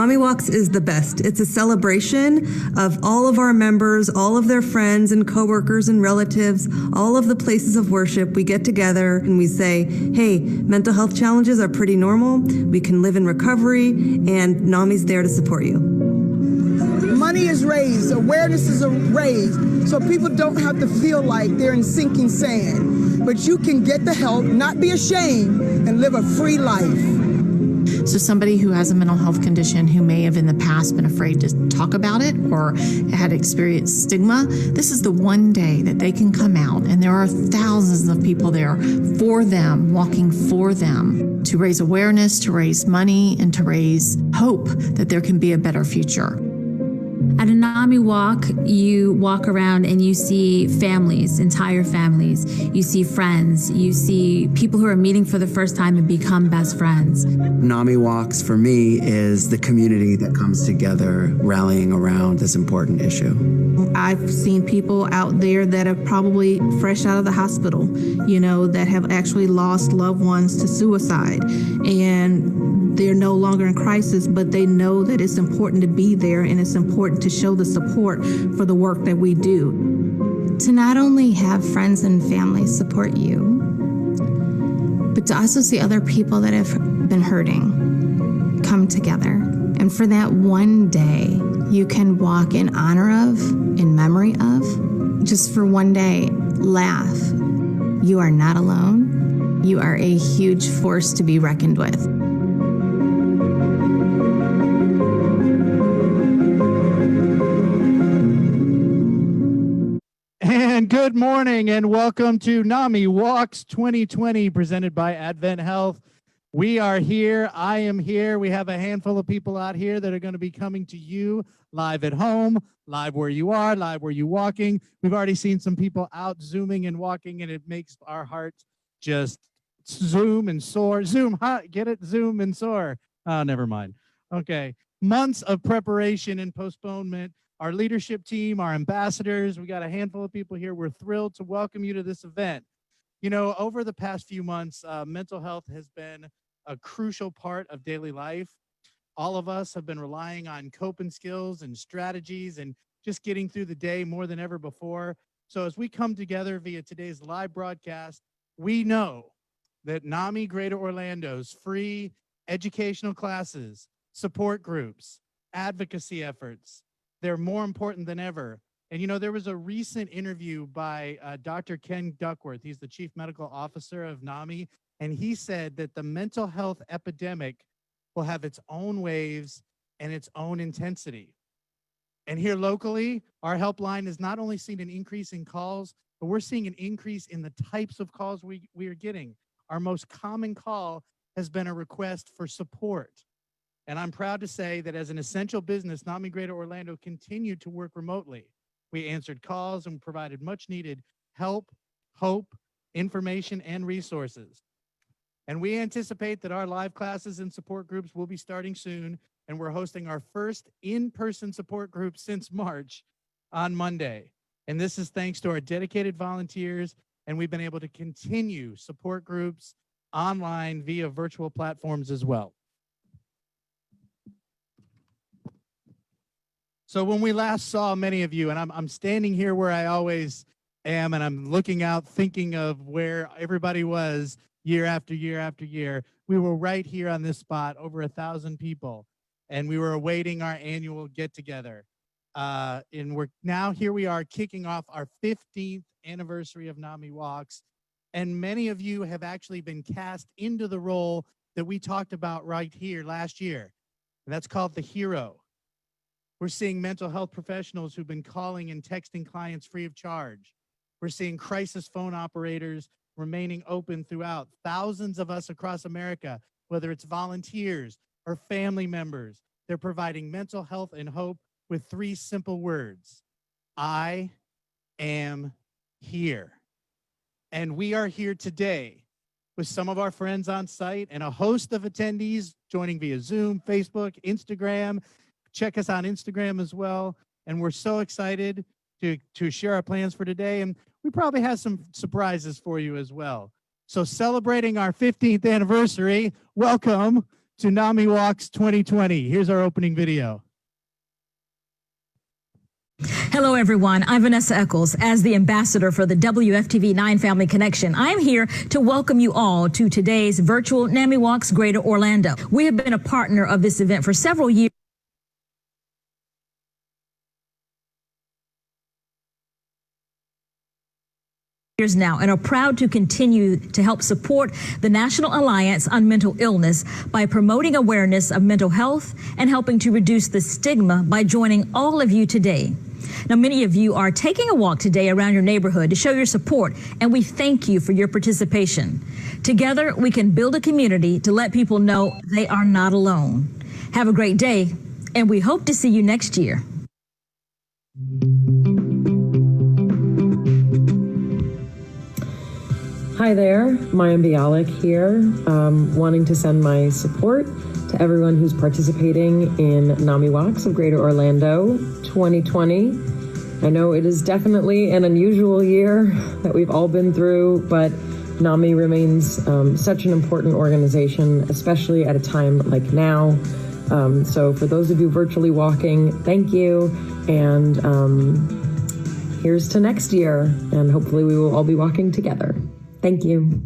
NAMIWalks is the best. It's a celebration of all of our members, all of their friends and coworkers and relatives, all of the places of worship. We get together and we say, hey, mental health challenges are pretty normal. We can live in recovery, and NAMI's there to support you. Money is raised, awareness is raised, so people don't have to feel like they're in sinking sand. But you can get the help, not be ashamed, and live a free life. So somebody who has a mental health condition who may have in the past been afraid to talk about it or had experienced stigma, this is the one day that they can come out, and there are thousands of people there for them, walking for them, to raise awareness, to raise money, and to raise hope that there can be a better future. At a NAMI walk, you walk around and you see families, entire families. You see friends. You see people who are meeting for the first time and become best friends. NAMIWalks for me is the community that comes together rallying around this important issue. I've seen people out there that are probably fresh out of the hospital, that have actually lost loved ones to suicide. And they're no longer in crisis, but they know that it's important to be there, and it's important to show the support for the work that we do. To not only have friends and family support you, but to also see other people that have been hurting come together. And for that one day, you can walk in honor of, in memory of, just for one day, laugh. You are not alone. You are a huge force to be reckoned with. And good morning and welcome to NAMIWalks 2020 presented by Advent Health. We are here. I am here. We have a handful of people out here that are going to be coming to you live at home, live where you are, live where you're walking. We've already seen some people out zooming and walking, and it makes our hearts just zoom and soar. Zoom, huh? Get it? Zoom and soar. Oh, never mind. Okay. Months of preparation and postponement. Our leadership team, our ambassadors, we got a handful of people here. We're thrilled to welcome you to this event. Over the past few months, mental health has been a crucial part of daily life. All of us have been relying on coping skills and strategies and just getting through the day more than ever before. So as we come together via today's live broadcast, we know that NAMI Greater Orlando's free educational classes, support groups, advocacy efforts, they're more important than ever. And there was a recent interview by Dr. Ken Duckworth. He's the chief medical officer of NAMI. And he said that the mental health epidemic will have its own waves and its own intensity. And here locally, our helpline has not only seen an increase in calls, but we're seeing an increase in the types of calls we are getting. Our most common call has been a request for support. And I'm proud to say that as an essential business, NAMI Greater Orlando continued to work remotely. We answered calls and provided much needed help, hope, information, and resources. And we anticipate that our live classes and support groups will be starting soon, and we're hosting our first in-person support group since March on Monday. And this is thanks to our dedicated volunteers, and we've been able to continue support groups online via virtual platforms as well. So when we last saw many of you, and I'm standing here where I always am, and I'm looking out thinking of where everybody was year after year after year, we were right here on this spot, over 1,000 people, and we were awaiting our annual get-together. And here we are kicking off our 15th anniversary of NAMIWalks, and many of you have actually been cast into the role that we talked about right here last year, and that's called the hero. We're seeing mental health professionals who've been calling and texting clients free of charge. We're seeing crisis phone operators remaining open throughout. Thousands of us across America, whether it's volunteers or family members, they're providing mental health and hope with 3 simple words: I am here. And we are here today with some of our friends on site and a host of attendees joining via Zoom, Facebook, Instagram. Check us on Instagram as well. And we're so excited to share our plans for today. And we probably have some surprises for you as well. So celebrating our 15th anniversary, welcome to NAMIWalks 2020. Here's our opening video. Hello, everyone. I'm Vanessa Eccles. As the ambassador for the WFTV 9 Family Connection, I'm here to welcome you all to today's virtual NAMIWalks Greater Orlando. We have been a partner of this event for several years now and are proud to continue to help support the National Alliance on Mental Illness by promoting awareness of mental health and helping to reduce the stigma by joining all of you today. Now, many of you are taking a walk today around your neighborhood to show your support, and we thank you for your participation. Together, we can build a community to let people know they are not alone. Have a great day, and we hope to see you next year. Hi there, Maya Bialik here, wanting to send my support to everyone who's participating in NAMIWalks of Greater Orlando 2020. I know it is definitely an unusual year that we've all been through, but NAMI remains such an important organization, especially at a time like now. So for those of you virtually walking, thank you, and here's to next year, and hopefully we will all be walking together. Thank you.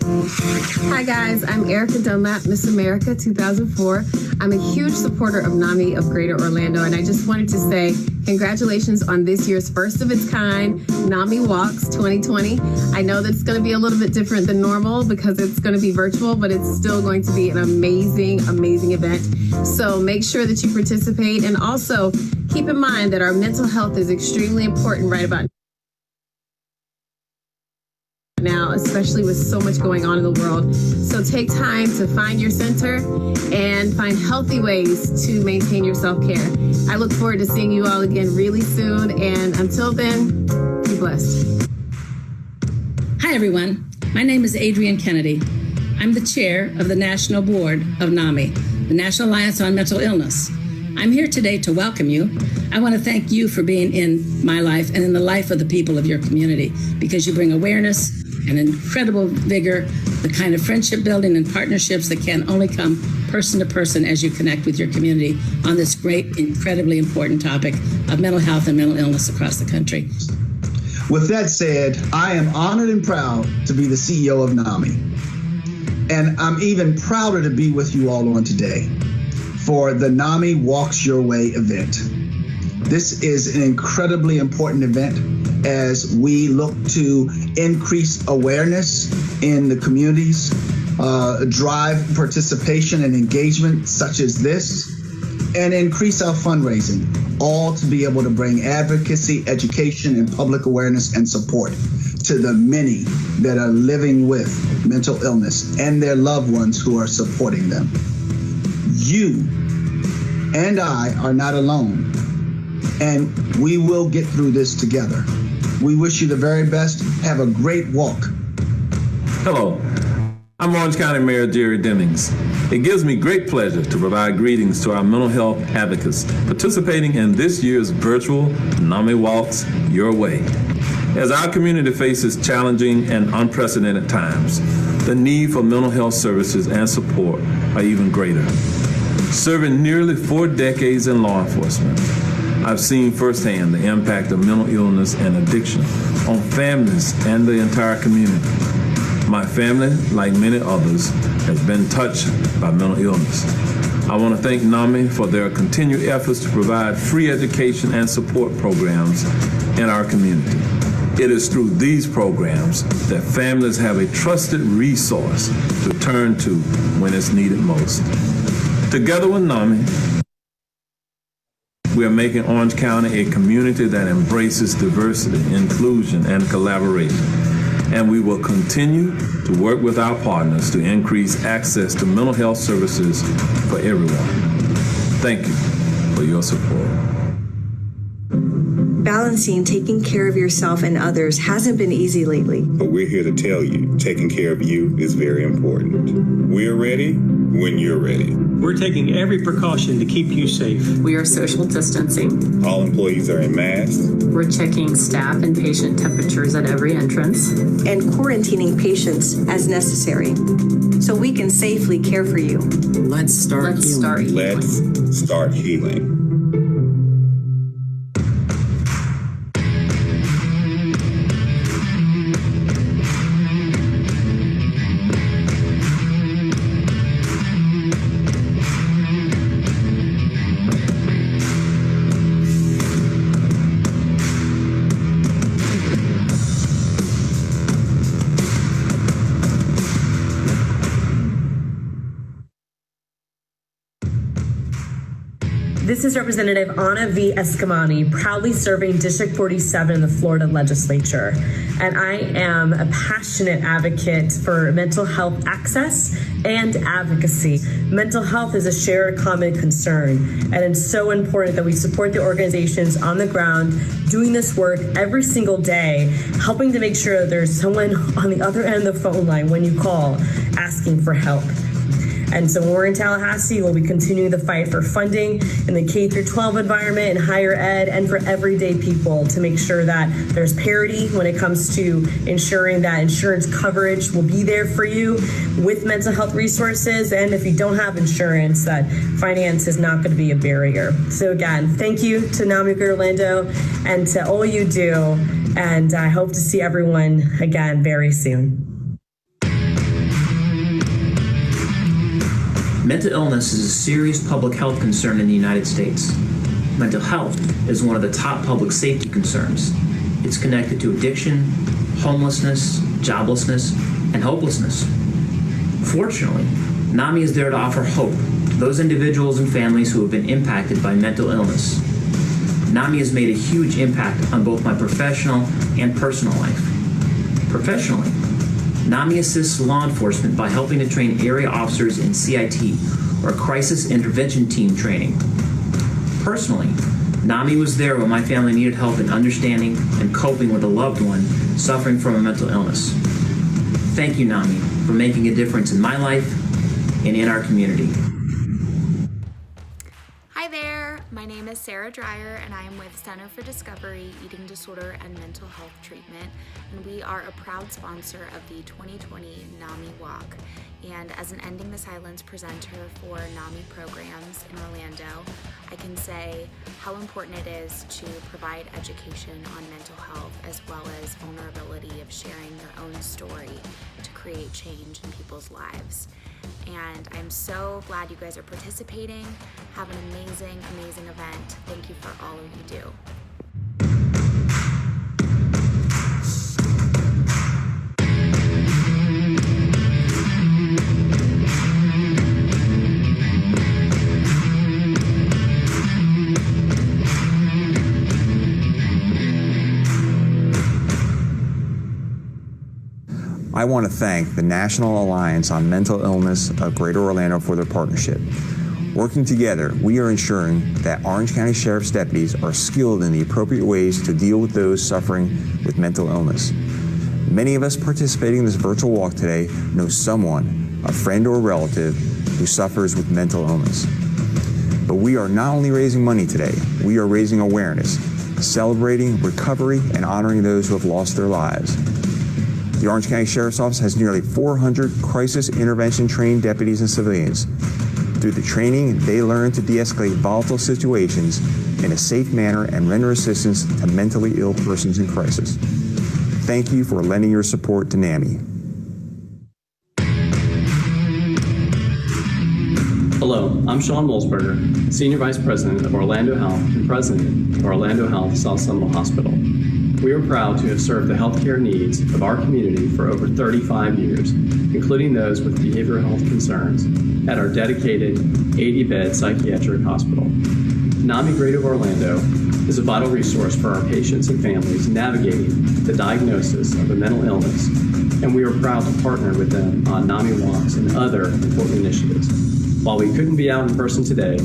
Hi guys, I'm Erica Dunlap, Miss America 2004. I'm a huge supporter of NAMI of Greater Orlando, and I just wanted to say congratulations on this year's first of its kind, NAMIWalks 2020. I know that it's going to be a little bit different than normal because it's going to be virtual, but it's still going to be an amazing, amazing event. So make sure that you participate, and also keep in mind that our mental health is extremely important right about now, especially with so much going on in the world. So take time to find your center and find healthy ways to maintain your self-care. I look forward to seeing you all again really soon, and until then, be blessed. Hi everyone, my name is Adrienne Kennedy. I'm the chair of the National Board of NAMI, the National Alliance on Mental Illness. I'm here today to welcome you. I want to thank you for being in my life and in the life of the people of your community, because you bring awareness and incredible vigor, the kind of friendship building and partnerships that can only come person to person as you connect with your community on this great, incredibly important topic of mental health and mental illness across the country. With that said, I am honored and proud to be the CEO of NAMI. And I'm even prouder to be with you all on today for the NAMI Walks Your Way event. This is an incredibly important event as we look to increase awareness in the communities, drive participation and engagement such as this, and increase our fundraising, all to be able to bring advocacy, education, and public awareness and support to the many that are living with mental illness and their loved ones who are supporting them. You and I are not alone, and we will get through this together. We wish you the very best. Have a great walk. Hello, I'm Orange County Mayor Jerry Demings. It gives me great pleasure to provide greetings to our mental health advocates participating in this year's virtual NAMIWalks Your Way. As our community faces challenging and unprecedented times, the need for mental health services and support are even greater. Serving nearly 4 decades in law enforcement, I've seen firsthand the impact of mental illness and addiction on families and the entire community. My family, like many others, has been touched by mental illness. I want to thank NAMI for their continued efforts to provide free education and support programs in our community. It is through these programs that families have a trusted resource to turn to when it's needed most. Together with NAMI, we are making Orange County a community that embraces diversity, inclusion, and collaboration. And we will continue to work with our partners to increase access to mental health services for everyone. Thank you for your support. Balancing taking care of yourself and others hasn't been easy lately. But we're here to tell you, taking care of you is very important. We're ready. when you're ready. We're taking every precaution to keep you safe. We are social distancing. All employees are in masks. We're checking staff and patient temperatures at every entrance. And quarantining patients as necessary so we can safely care for you. Let's start healing. Let's start healing. This is Representative Ana V. Escamani, proudly serving District 47 in the Florida legislature. And I am a passionate advocate for mental health access and advocacy. Mental health is a shared common concern, and it's so important that we support the organizations on the ground doing this work every single day, helping to make sure that there's someone on the other end of the phone line when you call asking for help. And so when we're in Tallahassee, we'll be continuing the fight for funding in the K-12 environment and higher ed and for everyday people to make sure that there's parity when it comes to ensuring that insurance coverage will be there for you with mental health resources. And if you don't have insurance, that finance is not going to be a barrier. So again, thank you to NAMI Greater Orlando and to all you do. And I hope to see everyone again very soon. Mental illness is a serious public health concern in the United States. Mental health is one of the top public safety concerns. It's connected to addiction, homelessness, joblessness, and hopelessness. Fortunately, NAMI is there to offer hope to those individuals and families who have been impacted by mental illness. NAMI has made a huge impact on both my professional and personal life. Professionally, NAMI assists law enforcement by helping to train area officers in CIT, or Crisis Intervention Team training. Personally, NAMI was there when my family needed help in understanding and coping with a loved one suffering from a mental illness. Thank you, NAMI, for making a difference in my life and in our community. Hi there, my name is Sarah Dreyer and I am with Center for Discovery, Eating Disorder and Mental Health Treatment, and we are a proud sponsor of the 2020 NAMI Walk. And as an Ending the Silence presenter for NAMI programs in Orlando, I can say how important it is to provide education on mental health as well as vulnerability of sharing your own story to create change in people's lives. And I'm so glad you guys are participating. Have an amazing, amazing event. Thank you for all you do. I want to thank the National Alliance on Mental Illness of Greater Orlando for their partnership. Working together, we are ensuring that Orange County Sheriff's deputies are skilled in the appropriate ways to deal with those suffering with mental illness. Many of us participating in this virtual walk today know someone, a friend or relative, who suffers with mental illness. But we are not only raising money today, we are raising awareness, celebrating recovery, and honoring those who have lost their lives. The Orange County Sheriff's Office has nearly 400 crisis intervention trained deputies and civilians. Through the training, they learn to de-escalate volatile situations in a safe manner and render assistance to mentally ill persons in crisis. Thank you for lending your support to NAMI. Hello, I'm Sean Molsberger, Senior Vice President of Orlando Health and President of Orlando Health South Seminole Hospital. We are proud to have served the healthcare needs of our community for over 35 years, including those with behavioral health concerns, at our dedicated 80-bed psychiatric hospital. NAMI Greater Orlando is a vital resource for our patients and families navigating the diagnosis of a mental illness, and we are proud to partner with them on NAMIWalks and other important initiatives. While we couldn't be out in person today,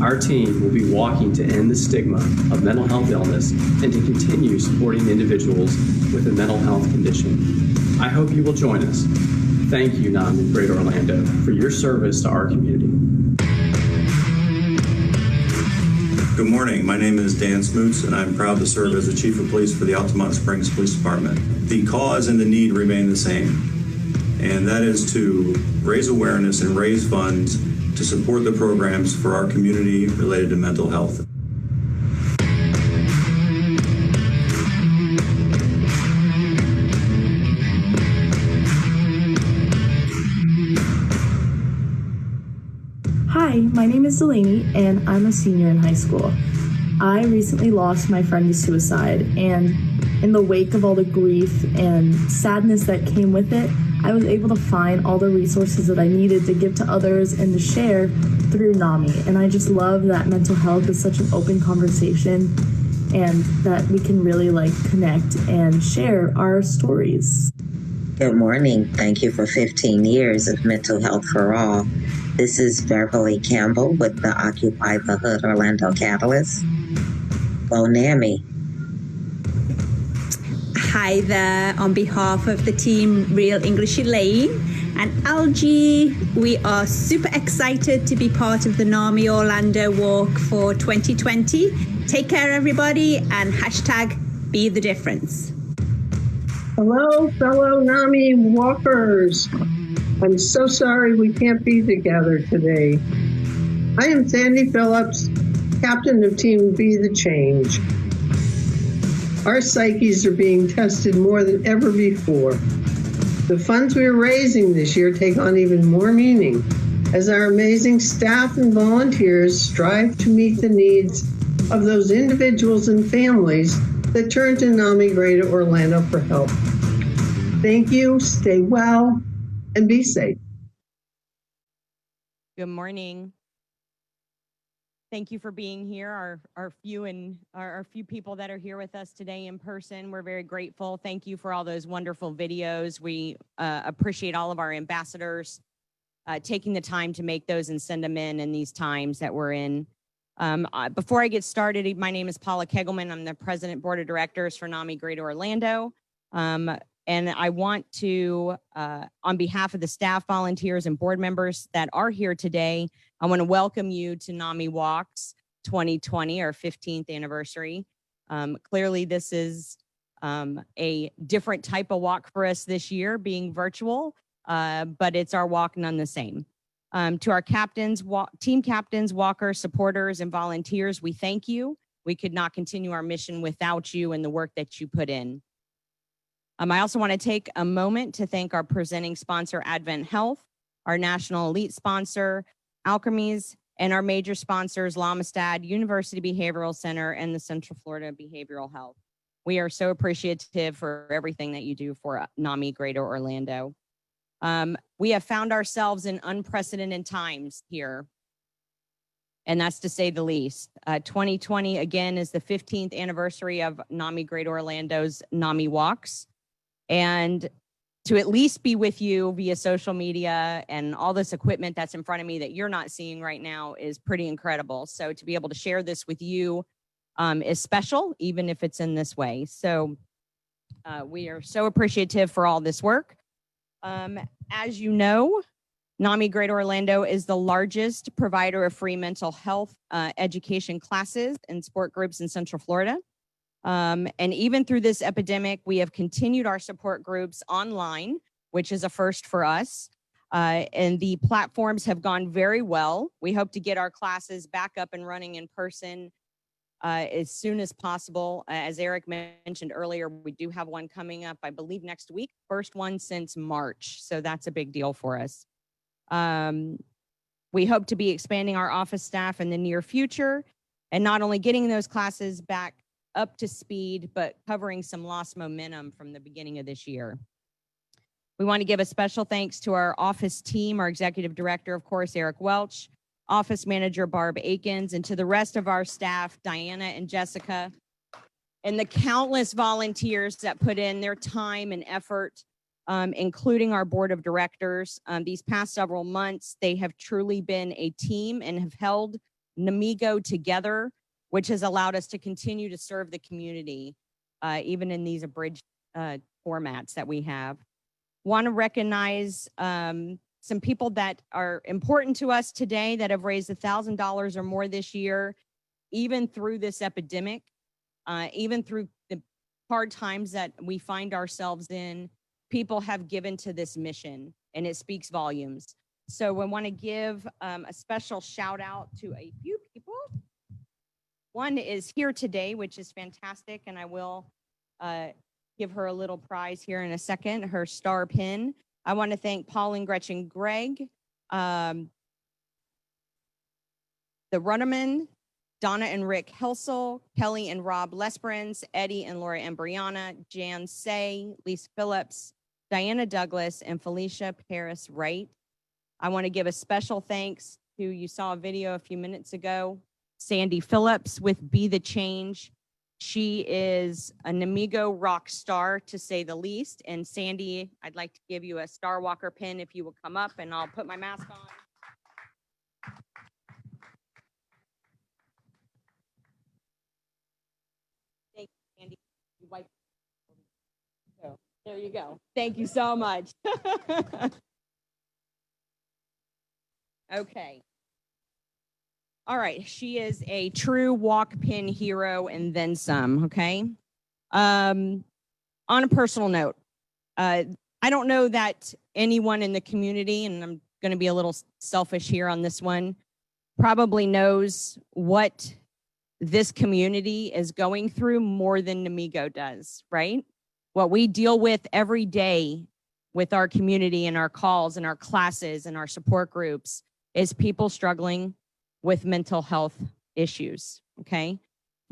our team will be walking to end the stigma of mental health illness and to continue supporting individuals with a mental health condition. I hope you will join us. Thank you, NAMI Greater Orlando, for your service to our community. Good morning. My name is Dan Smoots, and I'm proud to serve as the Chief of Police for the Altamont Springs Police Department. The cause and the need remain the same, and that is to raise awareness and raise funds to support the programs for our community related to mental health. Hi, my name is Delaney, and I'm a senior in high school. I recently lost my friend to suicide, and in the wake of all the grief and sadness that came with it, I was able to find all the resources that I needed to give to others and to share through NAMI. And I just love that mental health is such an open conversation and that we can really connect and share our stories. Good morning. Thank you for 15 years of mental health for all. This is Beverly Campbell with the Occupy the Hood Orlando Catalyst. Go NAMI. Hi there, on behalf of the team Real English Elaine and Algie, we are super excited to be part of the NAMI Orlando Walk for 2020. Take care, everybody, and hashtag be the difference. Hello, fellow NAMI walkers. I'm so sorry we can't be together today. I am Sandy Phillips, captain of Team Be the Change. Our psyches are being tested more than ever before. The funds we are raising this year take on even more meaning as our amazing staff and volunteers strive to meet the needs of those individuals and families that turn to NAMI Greater Orlando for help. Thank you, stay well, and be safe. Good morning. Thank you for being here. Our few people that are here with us today in person, we're very grateful. Thank you for all those wonderful videos. We appreciate all of our ambassadors taking the time to make those and send them in these times that we're in. Before I get started, my name is Paula Kegelman. I'm the President Board of Directors for NAMI Greater Orlando. And I want to, on behalf of the staff, volunteers, and board members that are here today, I want to welcome you to NAMIWalks 2020, our 15th anniversary. Clearly, this is a different type of walk for us this year, being virtual, but it's our walk none the same. To our captains, team captains, walkers, supporters, and volunteers, we thank you. We could not continue our mission without you and the work that you put in. I also want to take a moment to thank our presenting sponsor, Advent Health, our national elite sponsor, Alchemies, and our major sponsors, Lamistad, University Behavioral Center, and the Central Florida Behavioral Health. We are so appreciative for everything that you do for NAMI Greater Orlando. We have found ourselves in unprecedented times here, and that's to say the least. 2020, again, is the 15th anniversary of NAMI Greater Orlando's NAMIWalks. And to at least be with you via social media and all this equipment that's in front of me that you're not seeing right now is pretty incredible. So to be able to share this with you is special, even if it's in this way. So we are so appreciative for all this work. As you know, NAMI Greater Orlando is the largest provider of free mental health education classes and support groups in Central Florida. And even through this epidemic, we have continued our support groups online, which is a first for us. And the platforms have gone very well. We hope to get our classes back up and running in person as soon as possible. As Eric mentioned earlier, we do have one coming up, I believe, next week. First one since March. So that's a big deal for us. We hope to be expanding our office staff in the near future and not only getting those classes back up to speed, but covering some lost momentum from the beginning of this year. We want to give a special thanks to our office team, our executive director, of course, Eric Welch, office manager, Barb Akins, and to the rest of our staff, Diana and Jessica, and the countless volunteers that put in their time and effort, including our board of directors. These past several months, they have truly been a team and have held NAMIGO together, which has allowed us to continue to serve the community, even in these abridged formats that we have. Want to recognize some people that are important to us today that have raised $1,000 or more this year, even through this epidemic, even through the hard times that we find ourselves in. People have given to this mission, and it speaks volumes. So we want to give a special shout out to a few people. One is here today, which is fantastic, and I will give her a little prize here in a second, her star pin. I want to thank Paul and Gretchen Gregg, the Runnerman, Donna and Rick Helsel, Kelly and Rob Lesbrins, Eddie and Laura Embriana, Jan Say, Lisa Phillips, Diana Douglas, and Felicia Paris Wright. I want to give a special thanks to, you saw a video a few minutes ago, Sandy Phillips with Be the Change. She is a NAMIWalks rock star, to say the least. And Sandy, I'd like to give you a Star Walker pin if you will come up, and I'll put my mask on. Thank you, Sandy. You wipe. So, there you go. Thank you so much. Okay. All right, she is a true walk pin hero and then some, okay? On a personal note, I don't know that anyone in the community, and I'm gonna be a little selfish here on this one, probably knows what this community is going through more than NAMIWalks does, right? What we deal with every day with our community and our calls and our classes and our support groups is people struggling with mental health issues, okay?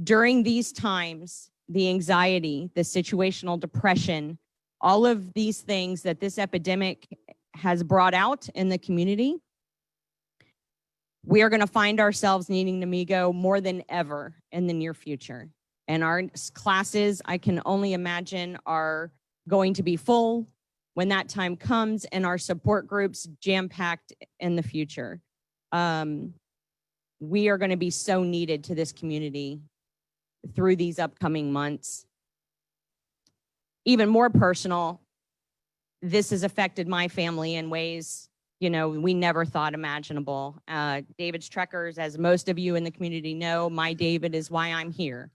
During these times, the anxiety, the situational depression, all of these things that this epidemic has brought out in the community, we are gonna find ourselves needing NAMIWalks more than ever in the near future. And our classes, I can only imagine, are going to be full when that time comes, and our support groups jam-packed in the future. We are going to be so needed to this community through these upcoming months. Even more personal, this has affected my family in ways, you know, we never thought imaginable. David's Trekkers, as most of you in the community know, my David is why I'm here.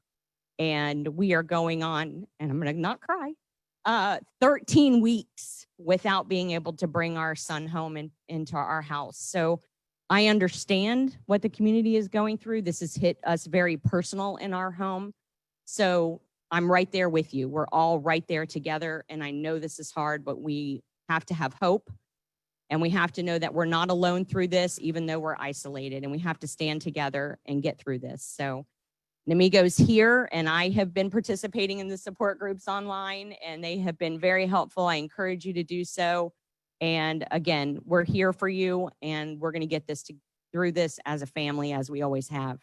And we are going on, and I'm going to not cry, 13 weeks without being able to bring our son home into our house. So I understand what the community is going through. This has hit us very personal in our home. So I'm right there with you. We're all right there together. And I know this is hard, but we have to have hope. And we have to know that we're not alone through this, even though we're isolated. And we have to stand together and get through this. So NAMIWalks here, and I have been participating in the support groups online, and they have been very helpful. I encourage you to do so. And again, we're here for you, and we're going to get this through this as a family, as we always have.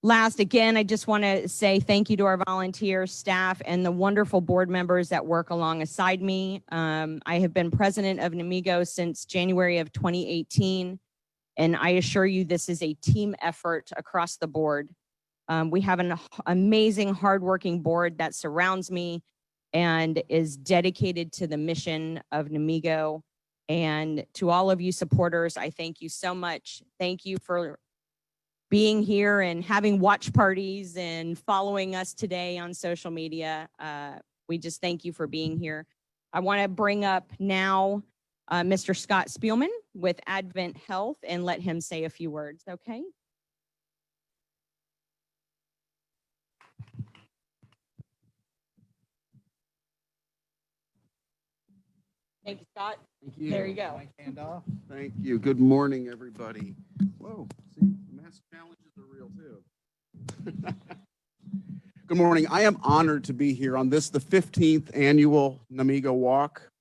Last, again, I just want to say thank you to our volunteers, staff, and the wonderful board members that work alongside me. I have been president of NAMIWalks since January of 2018, and I assure you this is a team effort across the board. We have an amazing, hardworking board that surrounds me and is dedicated to the mission of NAMIWalks. And to all of you supporters, I thank you so much. Thank you for being here and having watch parties and following us today on social media. We just thank you for being here. I want to bring up now Mr. Scott Spielman with Advent Health and let him say a few words, okay? Thank you, Scott. Thank you. There you go. Handoff. Thank you. Good morning, everybody. Whoa, see, mask challenges are real too. Good morning. I am honored to be here on this, the 15th annual NAMIWalks Walk.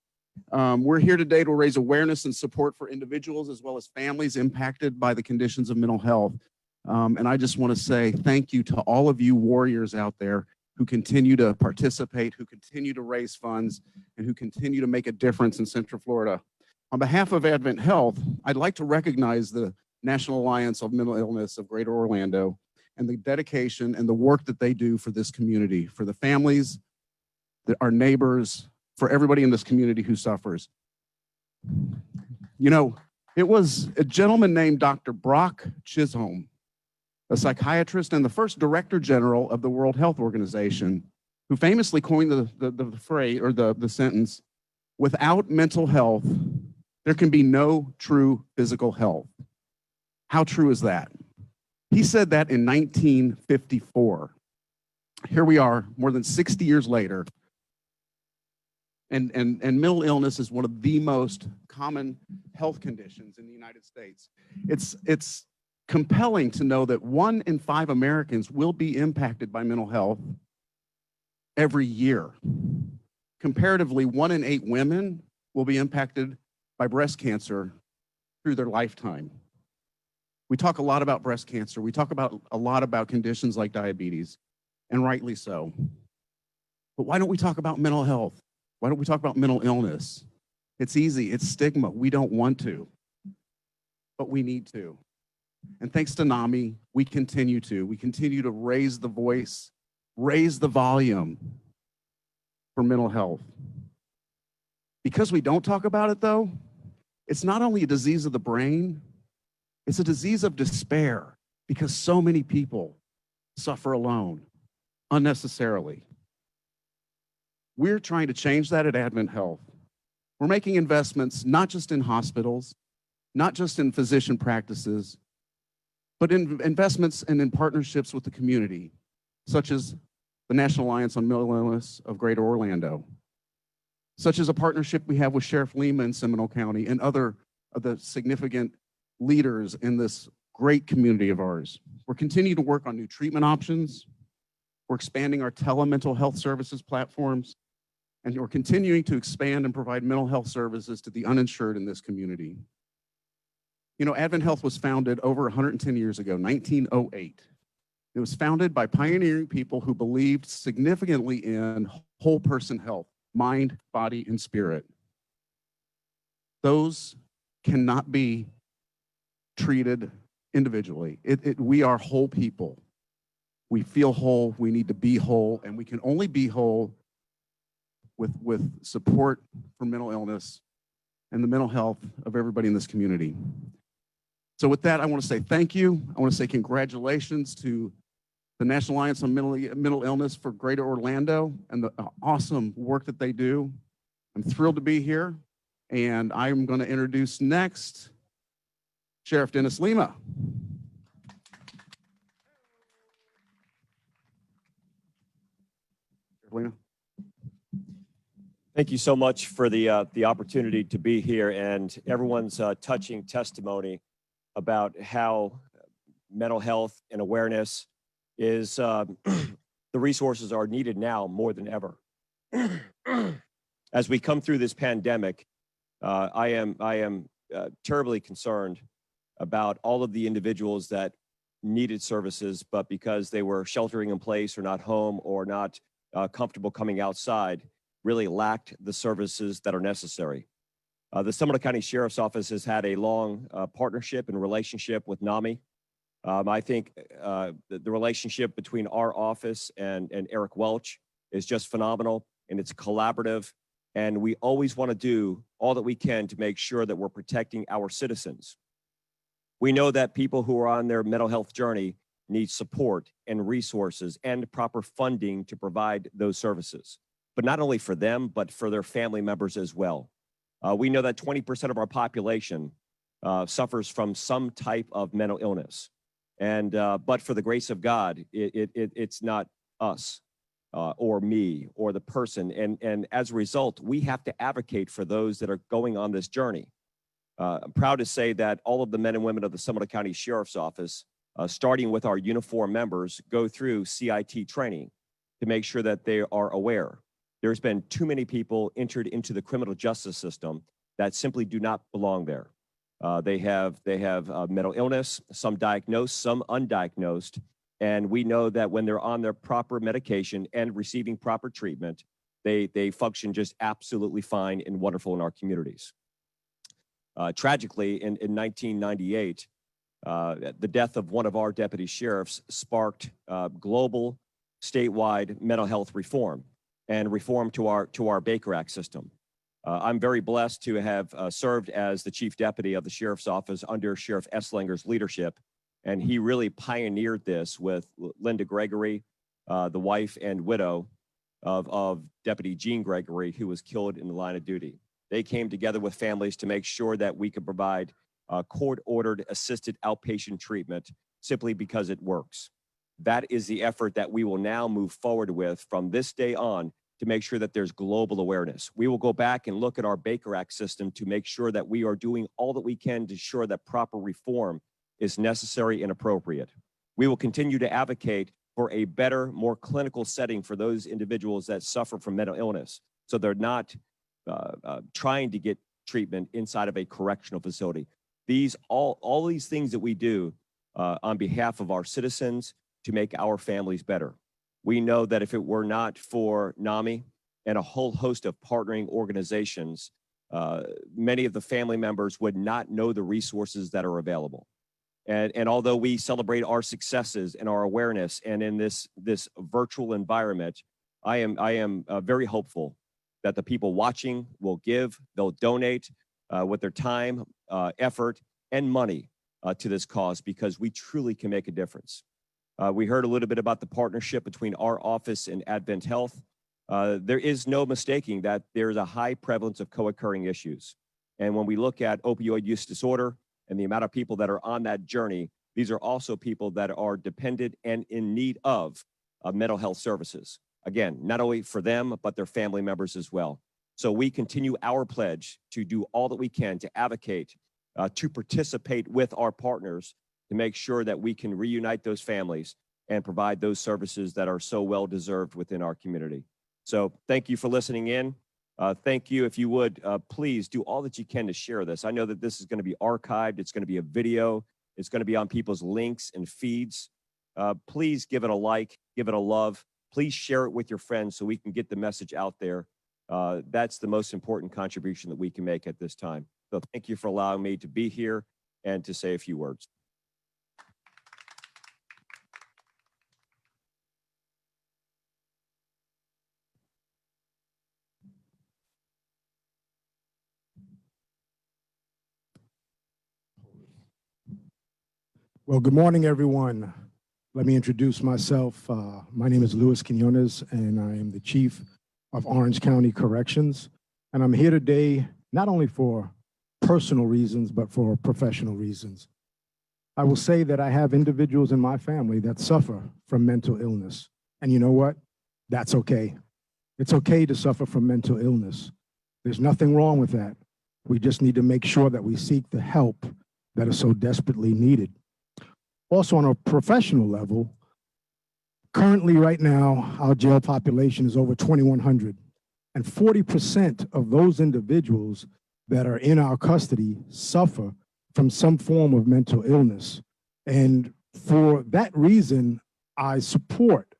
We're here today to raise awareness and support for individuals as well as families impacted by the conditions of mental health. And I just want to say thank you to all of you warriors out there who continue to participate, who continue to raise funds, and who continue to make a difference in Central Florida. On behalf of Advent Health, I'd like to recognize the National Alliance of Mental Illness of Greater Orlando and the dedication and the work that they do for this community, for the families, our neighbors, for everybody in this community who suffers. You know, it was a gentleman named Dr. Brock Chisholm, a psychiatrist and the first director general of the World Health Organization, who famously coined the phrase or the sentence, "Without mental health, there can be no true physical health." How true is that? He said that in 1954. Here we are, more than 60 years later, and mental illness is one of the most common health conditions in the United States. It's compelling to know that 1 in 5 Americans will be impacted by mental health every year. Comparatively, 1 in 8 women will be impacted by breast cancer through their lifetime. We talk a lot about breast cancer. We talk a lot about conditions like diabetes, and rightly so. But why don't we talk about mental health? Why don't we talk about mental illness? It's easy. It's stigma. We don't want to, but we need to. And thanks to NAMI, we continue to raise the voice, raise the volume for mental health. Because we don't talk about it, though, it's not only a disease of the brain, it's a disease of despair, because so many people suffer alone, unnecessarily. We're trying to change that at Advent Health. We're making investments not just in hospitals, not just in physician practices, but in investments and in partnerships with the community, such as the National Alliance on Mental Illness of Greater Orlando, such as a partnership we have with Sheriff Lima in Seminole County and other of the significant leaders in this great community of ours. We're continuing to work on new treatment options. We're expanding our telemental health services platforms, and we're continuing to expand and provide mental health services to the uninsured in this community. You know, Advent Health was founded over 110 years ago, 1908. It was founded by pioneering people who believed significantly in whole person health, mind, body, and spirit. Those cannot be treated individually. We are whole people. We feel whole, we need to be whole, and we can only be whole with support for mental illness and the mental health of everybody in this community. So with that, I want to say thank you. I want to say congratulations to the National Alliance on Mental Illness for Greater Orlando and the awesome work that they do. I'm thrilled to be here, and I'm going to introduce next Sheriff Dennis Lima. Lima. Thank you so much for the opportunity to be here and everyone's touching testimony about how mental health and awareness is the resources are needed now more than ever. As we come through this pandemic, I am terribly concerned about all of the individuals that needed services, but because they were sheltering in place or not home or not comfortable coming outside, really lacked the services that are necessary. The Seminole County Sheriff's Office has had a long partnership and relationship with NAMI. I think the relationship between our office and Eric Welch is just phenomenal, and it's collaborative. And we always want to do all that we can to make sure that we're protecting our citizens. We know that people who are on their mental health journey need support and resources and proper funding to provide those services, but not only for them, but for their family members as well. We know that 20% of our population suffers from some type of mental illness. And but for the grace of God, it's not us or me or the person. And as a result, we have to advocate for those that are going on this journey. I'm proud to say that all of the men and women of the Seminole County Sheriff's Office, starting with our uniformed members, go through CIT training to make sure that they are aware. There's been too many people entered into the criminal justice system that simply do not belong there. They have mental illness, some diagnosed, some undiagnosed, and we know that when they're on their proper medication and receiving proper treatment, they function just absolutely fine and wonderful in our communities. Tragically, in 1998, the death of one of our deputy sheriffs sparked global statewide mental health reform. and reform to our Baker Act system. I'm very blessed to have served as the chief deputy of the sheriff's office under Sheriff Esslinger's leadership, and he really pioneered this with Linda Gregory, the wife and widow of Deputy Gene Gregory, who was killed in the line of duty. They came together with families to make sure that we could provide court-ordered assisted outpatient treatment simply because it works. That is the effort that we will now move forward with from this day on to make sure that there's global awareness. We will go back and look at our Baker Act system to make sure that we are doing all that we can to ensure that proper reform is necessary and appropriate. We will continue to advocate for a better, more clinical setting for those individuals that suffer from mental illness, so they're not trying to get treatment inside of a correctional facility. All these things that we do on behalf of our citizens to make our families better. We know that if it were not for NAMI and a whole host of partnering organizations, many of the family members would not know the resources that are available. And although we celebrate our successes and our awareness, and in this virtual environment, I am very hopeful that the people watching will give, they'll donate with their time, effort, and money to this cause, because we truly can make a difference. We heard a little bit about the partnership between our office and Advent Health. There is no mistaking that there's a high prevalence of co-occurring issues. And when we look at opioid use disorder and the amount of people that are on that journey, these are also people that are dependent and in need of mental health services. Again, not only for them, but their family members as well. So we continue our pledge to do all that we can to advocate, to participate with our partners to make sure that we can reunite those families and provide those services that are so well deserved within our community. So thank you for listening in. Thank you. If you would, please do all that you can to share this. I know that this is going to be archived. It's going to be a video. It's going to be on people's links and feeds. Please give it a like, give it a love. Please share it with your friends so we can get the message out there. That's the most important contribution that we can make at this time. So thank you for allowing me to be here and to say a few words. Well, good morning, everyone. Let me introduce myself. My name is Luis Quinones, and I am the Chief of Orange County Corrections. And I'm here today not only for personal reasons, but for professional reasons. I will say that I have individuals in my family that suffer from mental illness. And you know what? That's okay. It's okay to suffer from mental illness. There's nothing wrong with that. We just need to make sure that we seek the help that is so desperately needed. Also, on a professional level, currently right now, our jail population is over 2,100, and 40% of those individuals that are in our custody suffer from some form of mental illness. And for that reason, I support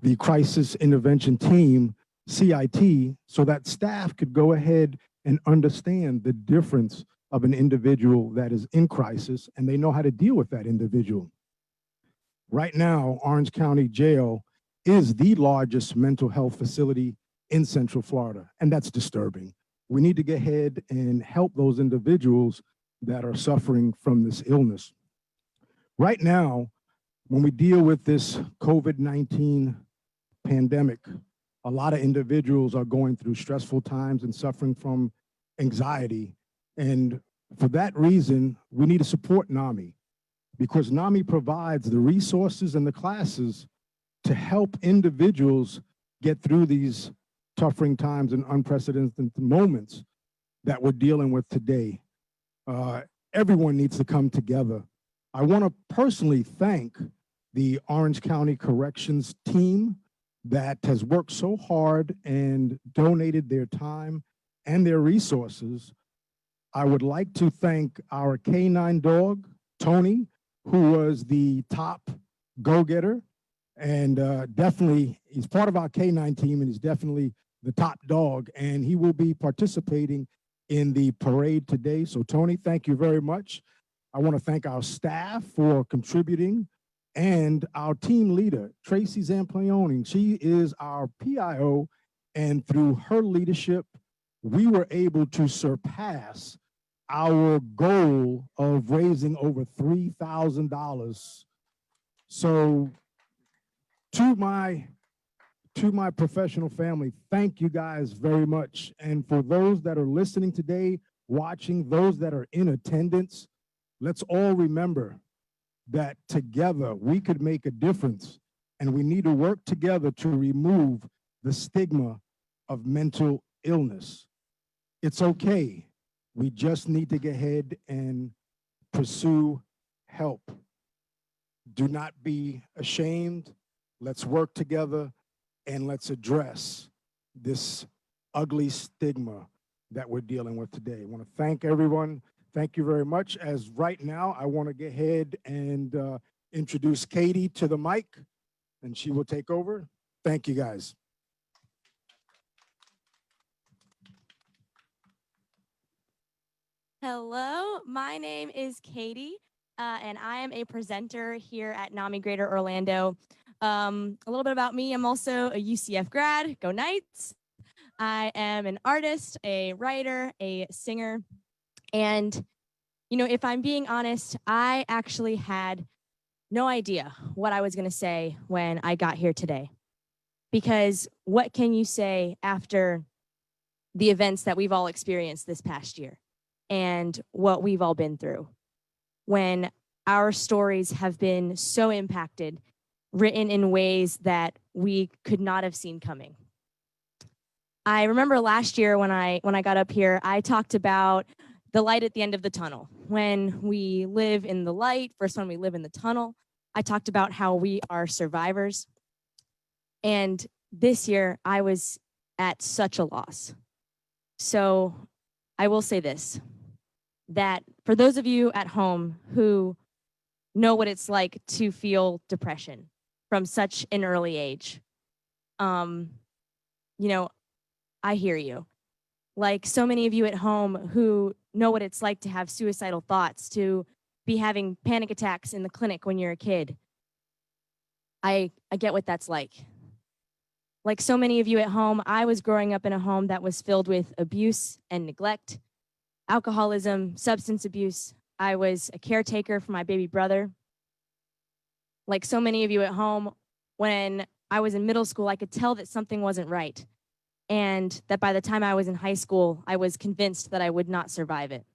the Crisis Intervention Team, CIT, so that staff could go ahead and understand the difference of an individual that is in crisis, and they know how to deal with that individual. Right now, Orange County Jail is the largest mental health facility in Central Florida, and that's disturbing. We need to get ahead and help those individuals that are suffering from this illness. Right now, when we deal with this COVID-19 pandemic, a lot of individuals are going through stressful times and suffering from anxiety. And for that reason, we need to support NAMI, because NAMI provides the resources and the classes to help individuals get through these tough times and unprecedented moments that we're dealing with today. Everyone needs to come together. I want to personally thank the Orange County Corrections team that has worked so hard and donated their time and their resources. I would like to thank our K9 dog, Tony, who was the top go-getter, and definitely he's part of our K9 team, and he's definitely the top dog, and he will be participating in the parade today. So Tony, thank you very much. I want to thank our staff for contributing, and our team leader, Tracy Zampleone. She is our PIO And through her leadership, we were able to surpass our goal of raising over $3,000. So to my professional family, thank you guys very much. And for those that are listening today, watching, those that are in attendance, let's all remember that together we could make a difference, and we need to work together to remove the stigma of mental illness. It's okay. We just need to get ahead and pursue help. Do not be ashamed. Let's work together and let's address this ugly stigma that we're dealing with today. I want to thank everyone. Thank you very much. As right now, I want to get ahead and introduce Katie to the mic, and she will take over. Thank you, guys. Hello, my name is Katie, and I am a presenter here at NAMI Greater Orlando. A little bit about me, I'm also a UCF grad, go Knights. I am an artist, a writer, a singer, and you know, if I'm being honest, I actually had no idea what I was gonna say when I got here today. Because what can you say after the events that we've all experienced this past year and what we've all been through, when our stories have been so impacted, written in ways that we could not have seen coming. I remember last year when I got up here, I talked about the light at the end of the tunnel. When we live in the light versus when we live in the tunnel, I talked about how we are survivors. And this year I was at such a loss. So I will say this, that for those of you at home who know what it's like to feel depression from such an early age, you know, I hear you. Like so many of you at home who know what it's like to have suicidal thoughts, to be having panic attacks in the clinic when you're a kid. I get what that's like. Like so many of you at home, I was growing up in a home that was filled with abuse and neglect, alcoholism, substance abuse. I was a caretaker for my baby brother. Like so many of you at home, when I was in middle school, I could tell that something wasn't right. And that by the time I was in high school, I was convinced that I would not survive it.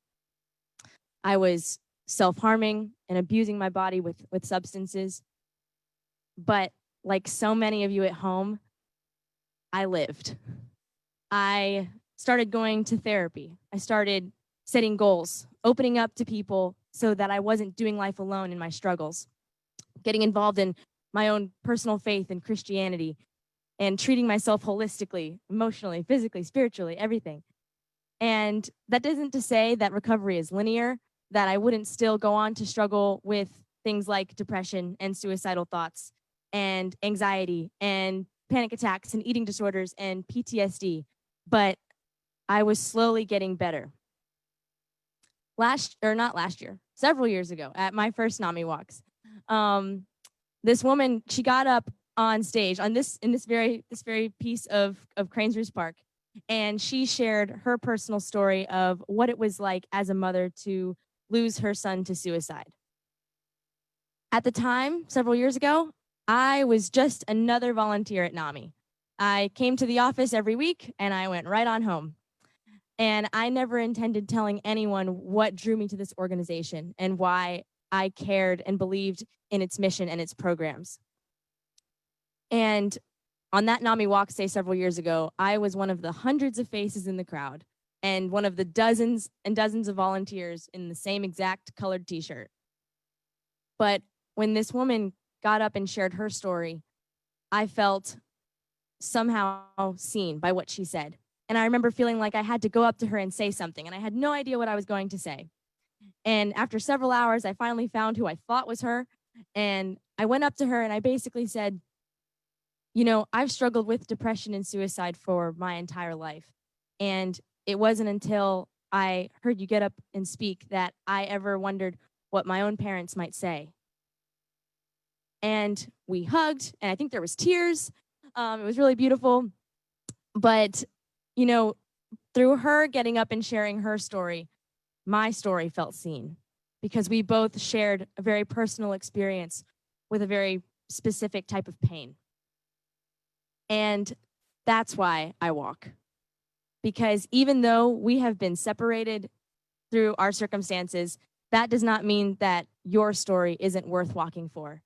I was self-harming and abusing my body with substances. But like so many of you at home, I lived. I started going to therapy. I started setting goals, opening up to people so that I wasn't doing life alone in my struggles, getting involved in my own personal faith in Christianity, and treating myself holistically, emotionally, physically, spiritually, everything. And that isn't to say that recovery is linear, that I wouldn't still go on to struggle with things like depression and suicidal thoughts and anxiety and panic attacks and eating disorders and PTSD, but I was slowly getting better. Several years ago at my first NAMIWalks, this woman, she got up on stage in this very piece of Cranes Roost Park, and she shared her personal story of what it was like as a mother to lose her son to suicide. At the time, several years ago, I was just another volunteer at NAMI. I came to the office every week and I went right on home. And I never intended telling anyone what drew me to this organization and why I cared and believed in its mission and its programs. And on that NAMI Walks Day several years ago, I was one of the hundreds of faces in the crowd and one of the dozens and dozens of volunteers in the same exact colored t-shirt. But when this woman got up and shared her story, I felt somehow seen by what she said. And I remember feeling like I had to go up to her and say something, and I had no idea what I was going to say. And after several hours, I finally found who I thought was her, and I went up to her and I basically said, you know, I've struggled with depression and suicide for my entire life. And it wasn't until I heard you get up and speak that I ever wondered what my own parents might say. And we hugged, and I think there was tears. It was really beautiful. But, you know, through her getting up and sharing her story, my story felt seen because we both shared a very personal experience with a very specific type of pain. And that's why I walk. Because even though we have been separated through our circumstances, that does not mean that your story isn't worth walking for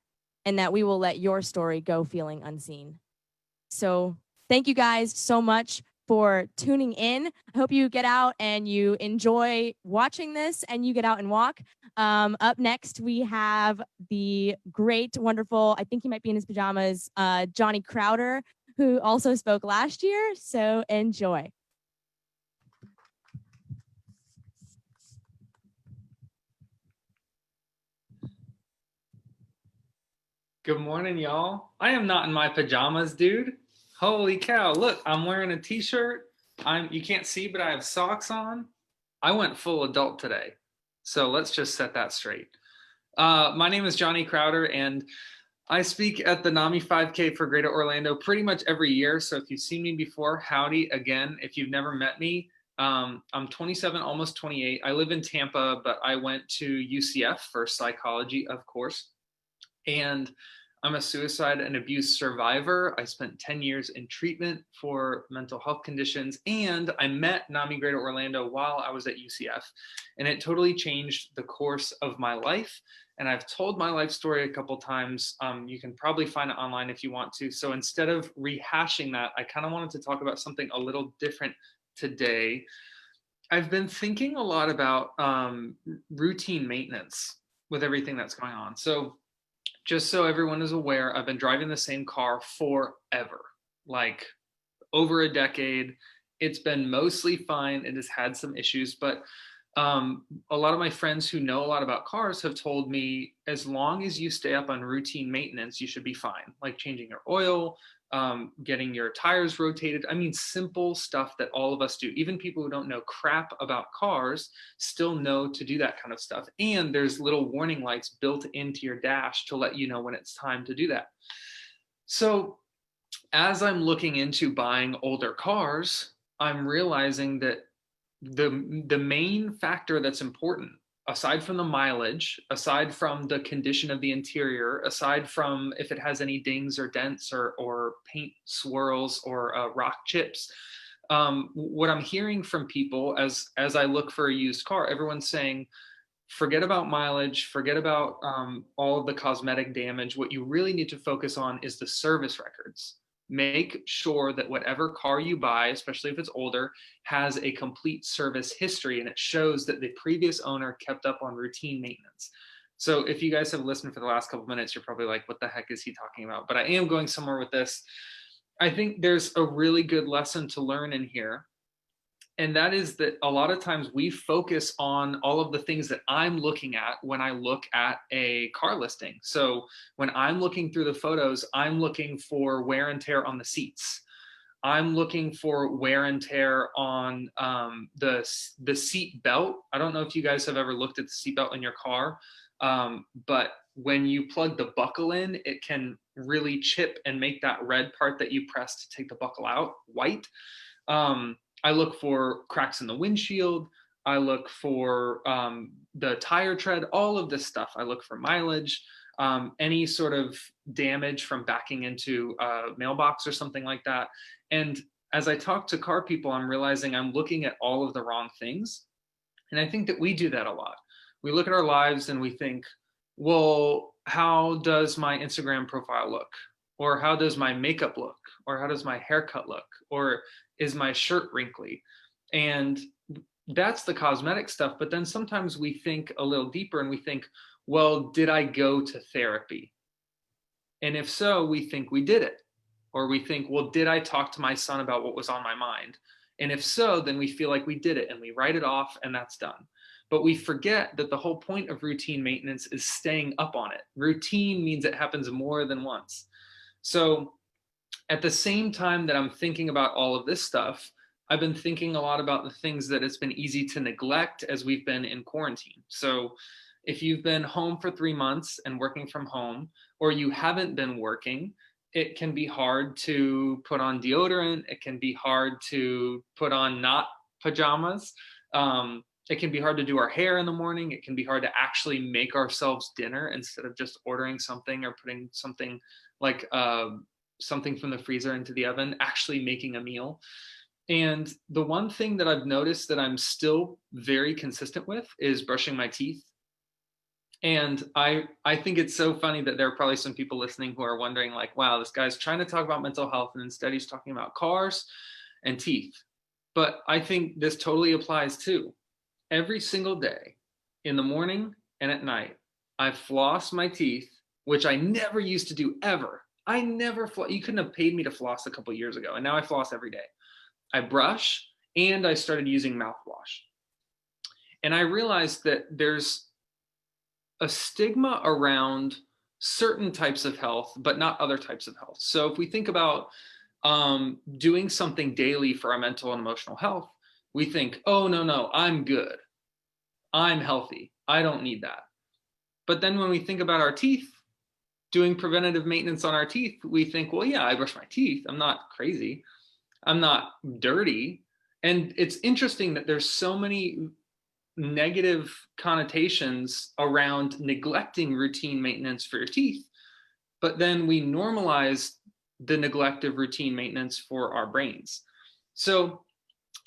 and that we will let your story go feeling unseen. So thank you guys so much for tuning in. I hope you get out and you enjoy watching this and you get out and walk. Up next, we have the great, wonderful, I think he might be in his pajamas, Johnny Crowder, who also spoke last year. So enjoy. Good morning, y'all. I am not in my pajamas, dude. Holy cow. Look, I'm wearing a t-shirt. You can't see, but I have socks on. I went full adult today. So let's just set that straight. My name is Johnny Crowder, and I speak at the NAMI 5K for Greater Orlando pretty much every year. So if you've seen me before, howdy again. If you've never met me, I'm 27, almost 28. I live in Tampa, but I went to UCF for psychology, of course. And I'm a suicide and abuse survivor. I spent 10 years in treatment for mental health conditions, and I met NAMI Greater Orlando while I was at UCF, and it totally changed the course of my life. And I've told my life story a couple times. You can probably find it online if you want to. So instead of rehashing that, I kind of wanted to talk about something a little different today. I've been thinking a lot about routine maintenance with everything that's going on. So just so everyone is aware, I've been driving the same car forever, like over a decade. It's been mostly fine. It has had some issues, but a lot of my friends who know a lot about cars have told me as long as you stay up on routine maintenance, you should be fine, like changing your oil, getting your tires rotated. I mean, simple stuff that all of us do. Even people who don't know crap about cars still know to do that kind of stuff. And there's little warning lights built into your dash to let you know when it's time to do that. So as I'm looking into buying older cars, I'm realizing that the main factor that's important, aside from the mileage, aside from the condition of the interior, aside from if it has any dings or dents or paint swirls or rock chips, what I'm hearing from people as I look for a used car, everyone's saying, forget about mileage, forget about all of the cosmetic damage. What you really need to focus on is the service records. Make sure that whatever car you buy, especially if it's older, has a complete service history and it shows that the previous owner kept up on routine maintenance. So if you guys have listened for the last couple minutes, you're probably like, what the heck is he talking about? But I am going somewhere with this. I think there's a really good lesson to learn in here. And that is that a lot of times we focus on all of the things that I'm looking at when I look at a car listing. So when I'm looking through the photos, I'm looking for wear and tear on the seats. I'm looking for wear and tear on the seat belt. I don't know if you guys have ever looked at the seat belt in your car, but when you plug the buckle in, it can really chip and make that red part that you press to take the buckle out white. I look for cracks in the windshield. I look for the tire tread, all of this stuff. I look for mileage, any sort of damage from backing into a mailbox or something like that. And as I talk to car people, I'm realizing I'm looking at all of the wrong things. And I think that we do that a lot. We look at our lives and we think, well, how does my Instagram profile look? Or how does my makeup look? Or how does my haircut look? Or is my shirt wrinkly? And that's the cosmetic stuff. But then sometimes we think a little deeper and we think, well, did I go to therapy? And if so, we think we did it. Or we think, well, did I talk to my son about what was on my mind? And if so, then we feel like we did it and we write it off and that's done. But we forget that the whole point of routine maintenance is staying up on it. Routine means it happens more than once. So at the same time that I'm thinking about all of this stuff, I've been thinking a lot about the things that it's been easy to neglect as we've been in quarantine. So if you've been home for 3 months and working from home, or you haven't been working it can be hard to put on deodorant. It can be hard to put on not pajamas. It can be hard to do our hair in the morning. It can be hard to actually make ourselves dinner instead of just ordering something or putting something like something from the freezer into the oven, actually making a meal. And the one thing that I've noticed that I'm still very consistent with is brushing my teeth. And I think it's so funny that there are probably some people listening who are wondering like, wow, this guy's trying to talk about mental health and instead he's talking about cars and teeth. But I think this totally applies too. Every single day in the morning and at night, I floss my teeth, which I never used to do ever. I never, you couldn't have paid me to floss a couple years ago. And now I floss every day. I brush and I started using mouthwash. And I realized that there's a stigma around certain types of health, but not other types of health. So if we think about doing something daily for our mental and emotional health, we think, oh, no, I'm good. I'm healthy. I don't need that. But then when we think about our teeth, doing preventative maintenance on our teeth, we think, well, yeah, I brush my teeth. I'm not crazy. I'm not dirty. And it's interesting that there's so many negative connotations around neglecting routine maintenance for your teeth, but then we normalize the neglect of routine maintenance for our brains. So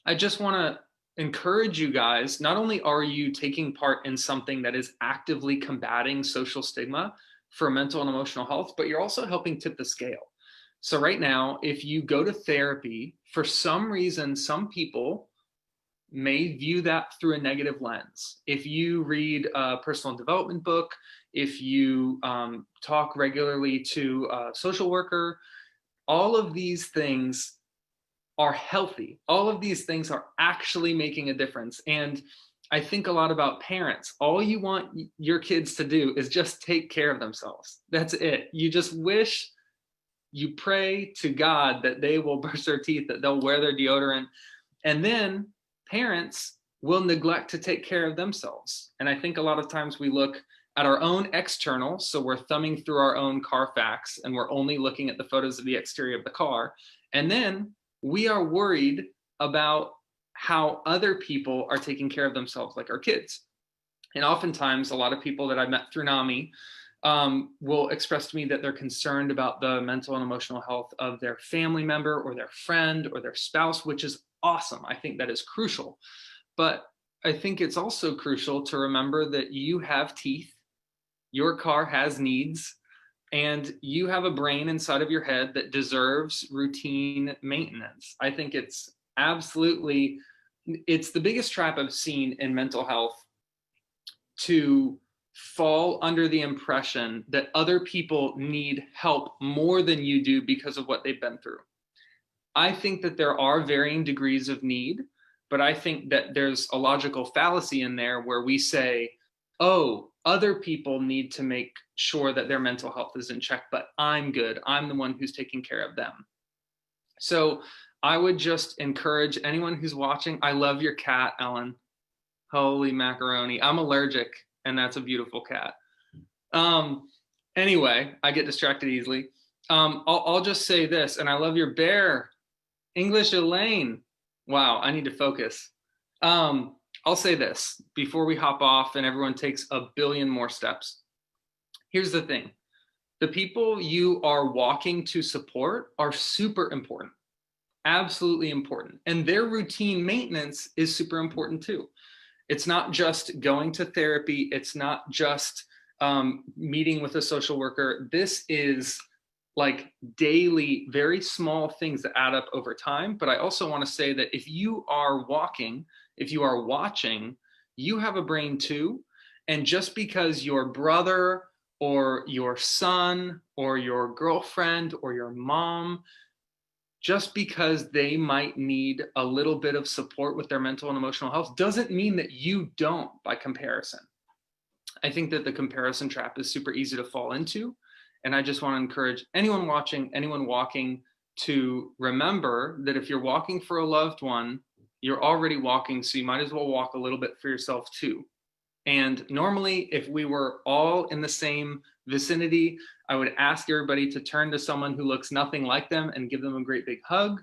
I just want to encourage you guys, not only are you taking part in something that is actively combating social stigma for mental and emotional health, but you're also helping tip the scale. So right now, if you go to therapy, for some reason, some people may view that through a negative lens. If you read a personal development book, if you talk regularly to a social worker, all of these things are healthy. All of these things are actually making a difference. And I think a lot about parents. All you want your kids to do is just take care of themselves. That's it. You just wish, you pray to God that they will brush their teeth, that they'll wear their deodorant. And then parents will neglect to take care of themselves. And I think a lot of times we look at our own external, so we're thumbing through our own Carfax and we're only looking at the photos of the exterior of the car. And then we are worried about how other people are taking care of themselves, like our kids. And oftentimes, a lot of people that I met through NAMI will express to me that they're concerned about the mental and emotional health of their family member or their friend or their spouse, which is awesome. I think that is crucial. But I think it's also crucial to remember that you have teeth, your car has needs, and you have a brain inside of your head that deserves routine maintenance. I think it's absolutely, it's the biggest trap I've seen in mental health to fall under the impression that other people need help more than you do because of what they've been through. I think that there are varying degrees of need, but I think that there's a logical fallacy in there where we say, oh, other people need to make sure that their mental health is in check, but I'm good. I'm the one who's taking care of them. So I would just encourage anyone who's watching. I love your cat, Ellen. Holy macaroni. I'm allergic, and that's a beautiful cat. Anyway, I get distracted easily. I'll just say this, and I love your bear, English Elaine. Wow, I need to focus. I'll say this before we hop off and everyone takes a billion more steps. Here's the thing. The people you are walking to support are super important, absolutely important. And their routine maintenance is super important too. It's not just going to therapy. It's not just meeting with a social worker. This is like daily, very small things that add up over time. But I also want to say that if you are walking, if you are watching, you have a brain too. And just because your brother or your son or your girlfriend or your mom, just because they might need a little bit of support with their mental and emotional health doesn't mean that you don't by comparison. I think that the comparison trap is super easy to fall into. And I just want to encourage anyone watching, anyone walking to remember that if you're walking for a loved one, you're already walking, so you might as well walk a little bit for yourself too. And normally, if we were all in the same vicinity, I would ask everybody to turn to someone who looks nothing like them and give them a great big hug.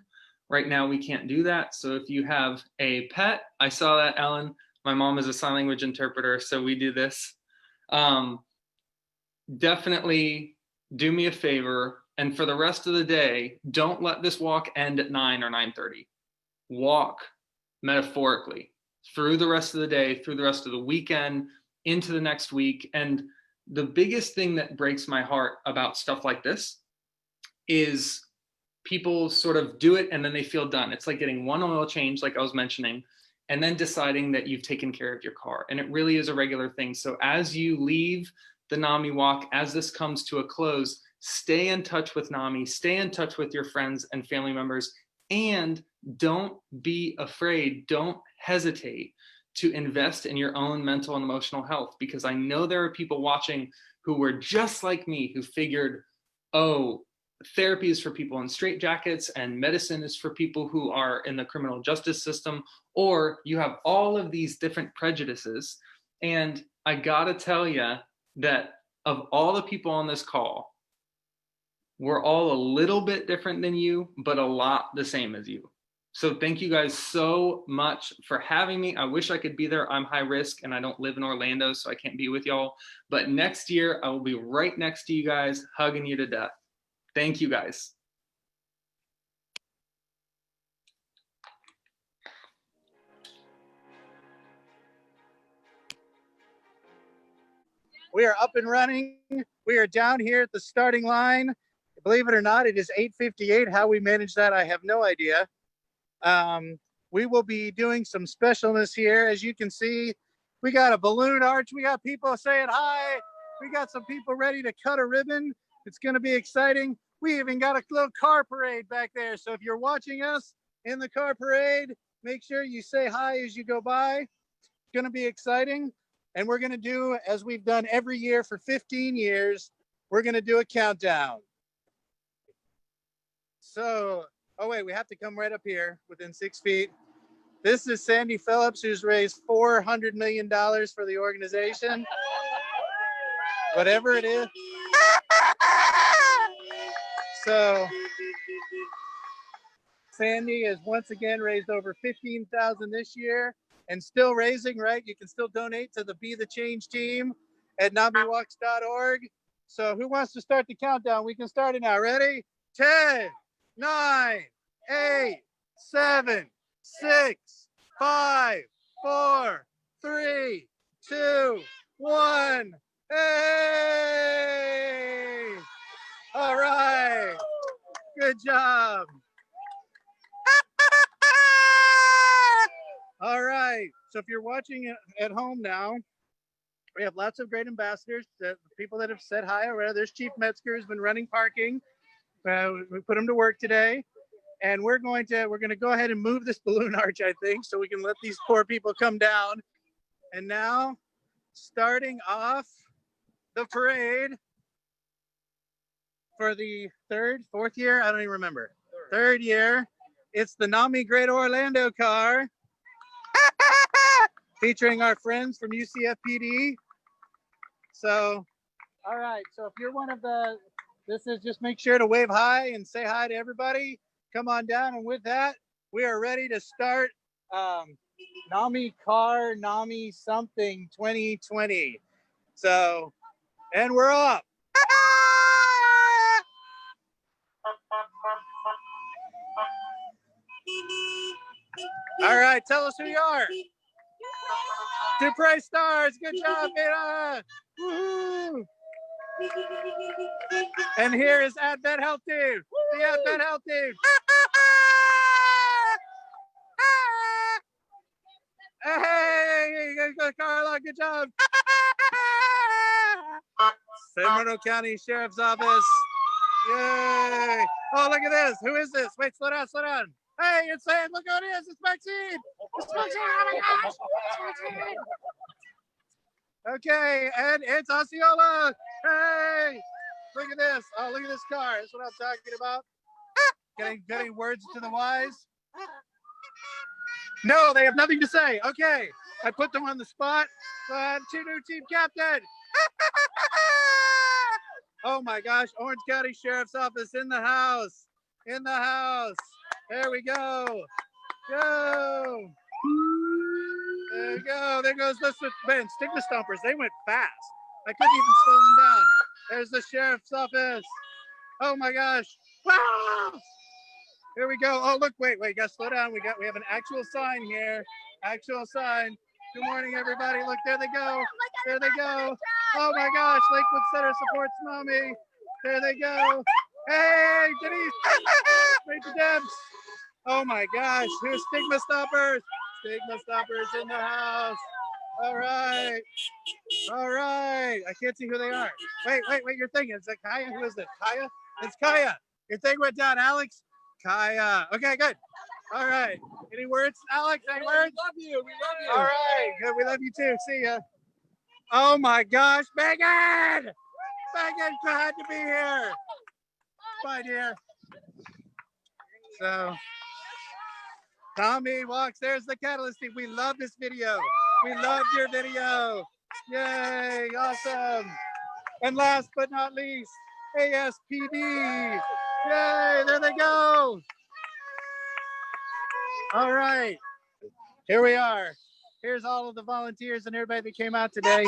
Right now, we can't do that. So if you have a pet, I saw that, Ellen. My mom is a sign language interpreter, so we do this. Definitely do me a favor. And for the rest of the day, don't let this walk end at 9 or 9:30. Walk metaphorically through the rest of the day, through the rest of the weekend, into the next week. And the biggest thing that breaks my heart about stuff like this is people sort of do it and then they feel done. It's like getting one oil change, like I was mentioning, and then deciding that you've taken care of your car. And it really is a regular thing. So as you leave the NAMI walk, as this comes to a close, stay in touch with NAMI, stay in touch with your friends and family members, and don't be afraid, don't hesitate to invest in your own mental and emotional health, because I know there are people watching who were just like me, who figured, oh, therapy is for people in straitjackets and medicine is for people who are in the criminal justice system, or you have all of these different prejudices. And I gotta tell you that of all the people on this call, we're all a little bit different than you, but a lot the same as you. So thank you guys so much for having me. I wish I could be there. I'm high risk and I don't live in Orlando, so I can't be with y'all. But next year, I will be right next to you guys, hugging you to death. Thank you guys. We are up and running. We are down here at the starting line. Believe it or not, it is 8:58. How we manage that, I have no idea. We will be doing some specialness here. As you can see, we got a balloon arch. We got people saying hi. We got some people ready to cut a ribbon. It's going to be exciting. We even got a little car parade back there. So if you're watching us in the car parade, make sure you say hi as you go by. It's going to be exciting. And we're going to do, as we've done every year for 15 years, we're going to do a countdown. So, oh wait, we have to come right up here within 6 feet. This is Sandy Phillips, who's raised $400 million for the organization. Whatever it is. So, Sandy has once again raised over $15,000 this year and still raising, right? You can still donate to the Be the Change team at NAMIWalks.org. So who wants to start the countdown? We can start it now. Ready? 10, 9, 8, 7, 6, 5, 4, 3, 2, 1. Hey! All right. Good job. All right. So if you're watching at home now, we have lots of great ambassadors, the people that have said hi already. There's Chief Metzger, who's been running parking. We put him to work today. And we're going to go ahead and move this balloon arch, I think, so we can let these poor people come down. And now, starting off the parade for the fourth year, I don't even remember. Third year, it's the NAMI Greater Orlando car, featuring our friends from UCFPD. So, all right, so if you're one of this is just make sure to wave hi and say hi to everybody. Come on down, and with that, we are ready to start NAMI Car, NAMI Something 2020. So, and we're off. All right, tell us who you are. Dupre Stars, good job, Beta. Woohoo! And here is Advent Health Team, the Advent Health Team. Hey, good Carla, good job. San Bernardino County Sheriff's Office. Yay! Oh, look at this. Who is this? Wait, slow down, slow down. Hey, it's saying, look who it is. It's Maxine. It's Maxine. Oh my gosh. It's Maxine. Okay, and it's Osceola. Hey, look at this. Oh, look at this car. That's what I'm talking about. Getting words to the wise. No, they have nothing to say. Okay, I put them on the spot. So I have two new team captain. Oh my gosh, Orange County Sheriff's Office in the house. In the house. There we go. Go. There you go. There goes the man, stigma stompers. They went fast. I couldn't even slow them down. There's the sheriff's office. Oh my gosh. Wow. Here we go. Oh, look, wait, gotta slow down. We have an actual sign here. Actual sign. Good morning, everybody. Look, there they go. There they go. Oh my gosh, Lakewood Center supports NAMI. There they go. Hey, Denise. Wait the Debs. Oh my gosh, here's Stigma Stoppers. Stigma Stoppers in the house. All right. All right. I can't see who they are. Wait, your thing. Is it Kaya? Who is it? Kaya? It's Kaya. Your thing went down, Alex. Kaya. Okay, good. All right. Any words, Alex? Any words? We love you. All right. Good. We love you too. See ya. Oh my gosh, Megan! Megan had to be here. Bye, dear. So, NAMIWalks, there's the catalyst team. We love this video. We loved your video. Yay, awesome. And last but not least, ASPD. Yay, there they go. All right, here we are. Here's all of the volunteers and everybody that came out today.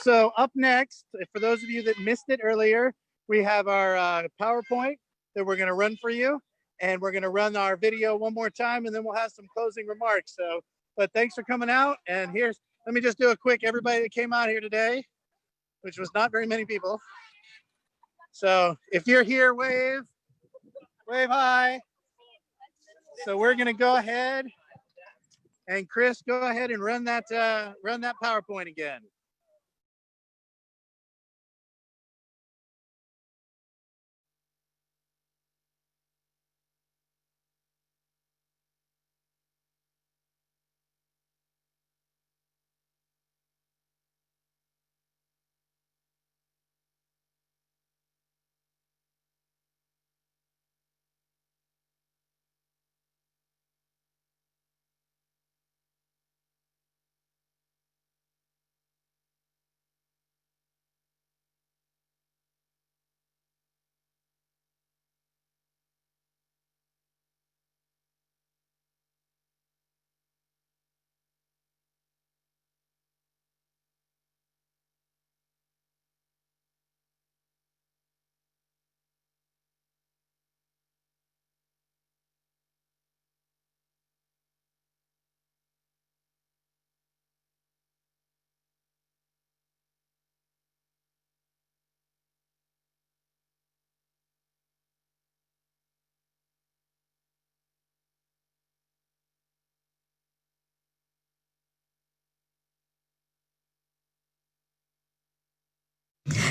So up next, for those of you that missed it earlier, we have our PowerPoint that we're gonna run for you. And we're gonna run our video one more time and then we'll have some closing remarks. So, but thanks for coming out. And let me just do a quick, everybody that came out here today, which was not very many people. So if you're here, wave hi. So we're gonna go ahead and Chris, go ahead and run that PowerPoint again.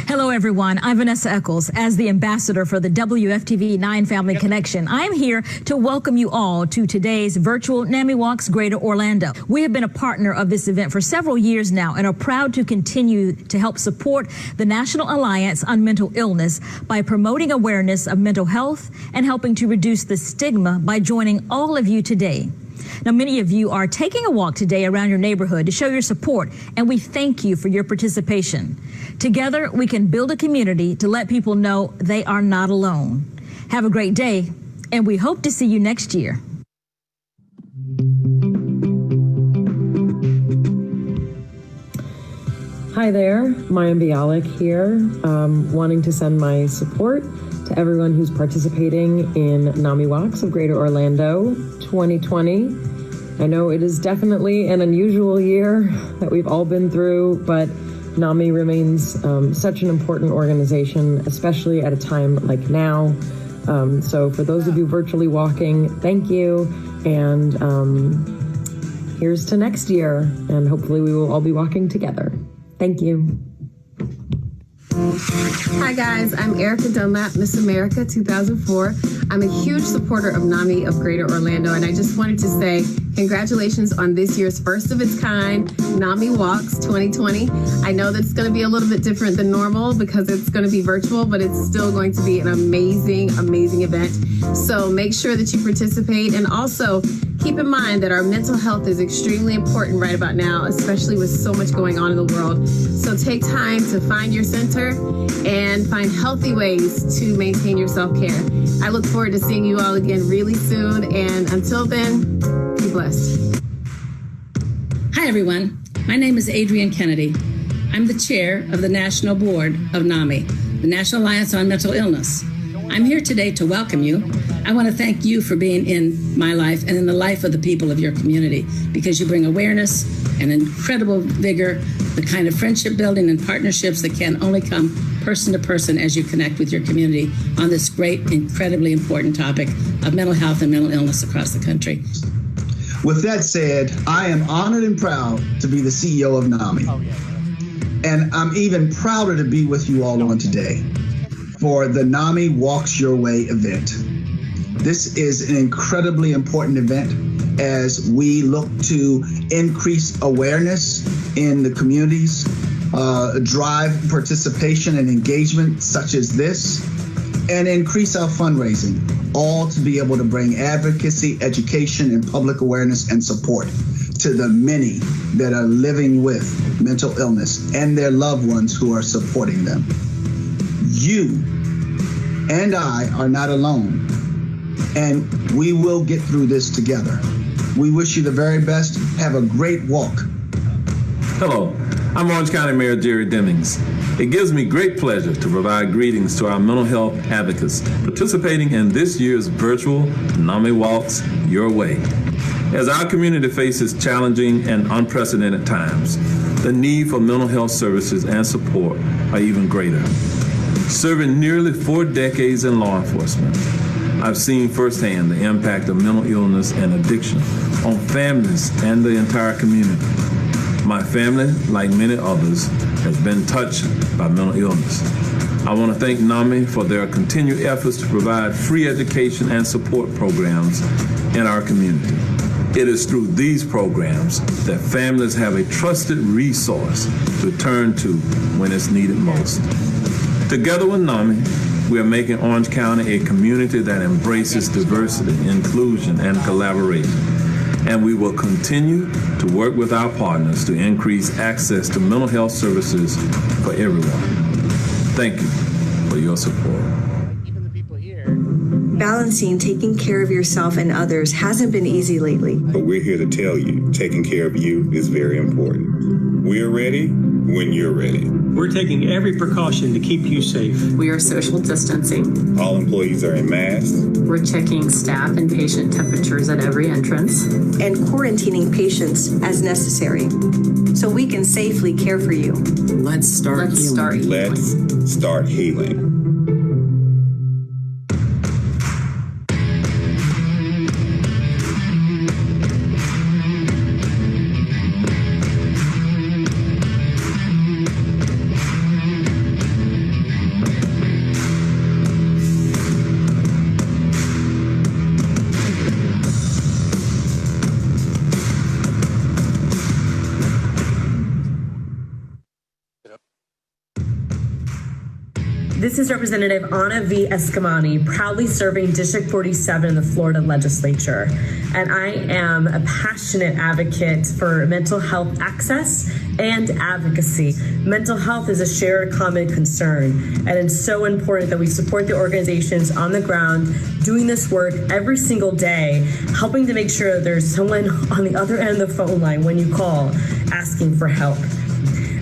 Hello, everyone. I'm Vanessa Eccles. As the ambassador for the WFTV 9 Family Connection, I'm here to welcome you all to today's virtual NAMIWalks Greater Orlando. We have been a partner of this event for several years now and are proud to continue to help support the National Alliance on Mental Illness by promoting awareness of mental health and helping to reduce the stigma by joining all of you today. Now, many of you are taking a walk today around your neighborhood to show your support, and we thank you for your participation. Together, we can build a community to let people know they are not alone. Have a great day, and we hope to see you next year. Hi there, Maya Bialik here, wanting to send my support to everyone who's participating in NAMIWalks of Greater Orlando 2020. I know it is definitely an unusual year that we've all been through, but NAMI remains such an important organization, especially at a time like now. So for those of you virtually walking, thank you. And here's to next year. And hopefully we will all be walking together. Thank you. Hi guys, I'm Erica Dunlap, Miss America 2004. I'm a huge supporter of NAMI of Greater Orlando, and I just wanted to say congratulations on this year's first of its kind, NAMIWalks 2020. I know that it's going to be a little bit different than normal because it's going to be virtual, but it's still going to be an amazing, amazing event. So make sure that you participate, and also keep in mind that our mental health is extremely important right about now, especially with so much going on in the world. So take time to find your center and find healthy ways to maintain your self-care. I look forward to seeing you all again really soon, and until then, be blessed. Hi, everyone. My name is Adrienne Kennedy. I'm the chair of the National Board of NAMI, the National Alliance on Mental Illness. I'm here today to welcome you. I want to thank you for being in my life and in the life of the people of your community, because you bring awareness and incredible vigor, the kind of friendship building and partnerships that can only come person to person as you connect with your community on this great, incredibly important topic of mental health and mental illness across the country. With that said, I am honored and proud to be the CEO of NAMI. And I'm even prouder to be with you all on today for the NAMI Walks Your Way event. This is an incredibly important event as we look to increase awareness in the communities, drive participation and engagement such as this, and increase our fundraising, all to be able to bring advocacy, education, and public awareness and support to the many that are living with mental illness and their loved ones who are supporting them. You and I are not alone, and we will get through this together. We wish you the very best. Have a great walk. Hello, I'm Orange County Mayor Jerry Demings. It gives me great pleasure to provide greetings to our mental health advocates participating in this year's virtual NAMI Walks Your Way. As our community faces challenging and unprecedented times, the need for mental health services and support are even greater. Serving nearly 4 decades in law enforcement, I've seen firsthand the impact of mental illness and addiction on families and the entire community. My family, like many others, has been touched by mental illness. I want to thank NAMI for their continued efforts to provide free education and support programs in our community. It is through these programs that families have a trusted resource to turn to when it's needed most. Together with NAMI, we are making Orange County a community that embraces diversity, inclusion, and collaboration. And we will continue to work with our partners to increase access to mental health services for everyone. Thank you for your support. Balancing taking care of yourself and others hasn't been easy lately. But we're here to tell you, taking care of you is very important. We're ready when you're ready. We're taking every precaution to keep you safe. We are social distancing. All employees are in masks. We're checking staff and patient temperatures at every entrance. And quarantining patients as necessary, so we can safely care for you. Let's start healing. Let's start healing. This is Representative Ana V. Escamani, proudly serving District 47 in the Florida Legislature. And I am a passionate advocate for mental health access and advocacy. Mental health is a shared common concern, and it's so important that we support the organizations on the ground doing this work every single day, helping to make sure that there's someone on the other end of the phone line when you call asking for help.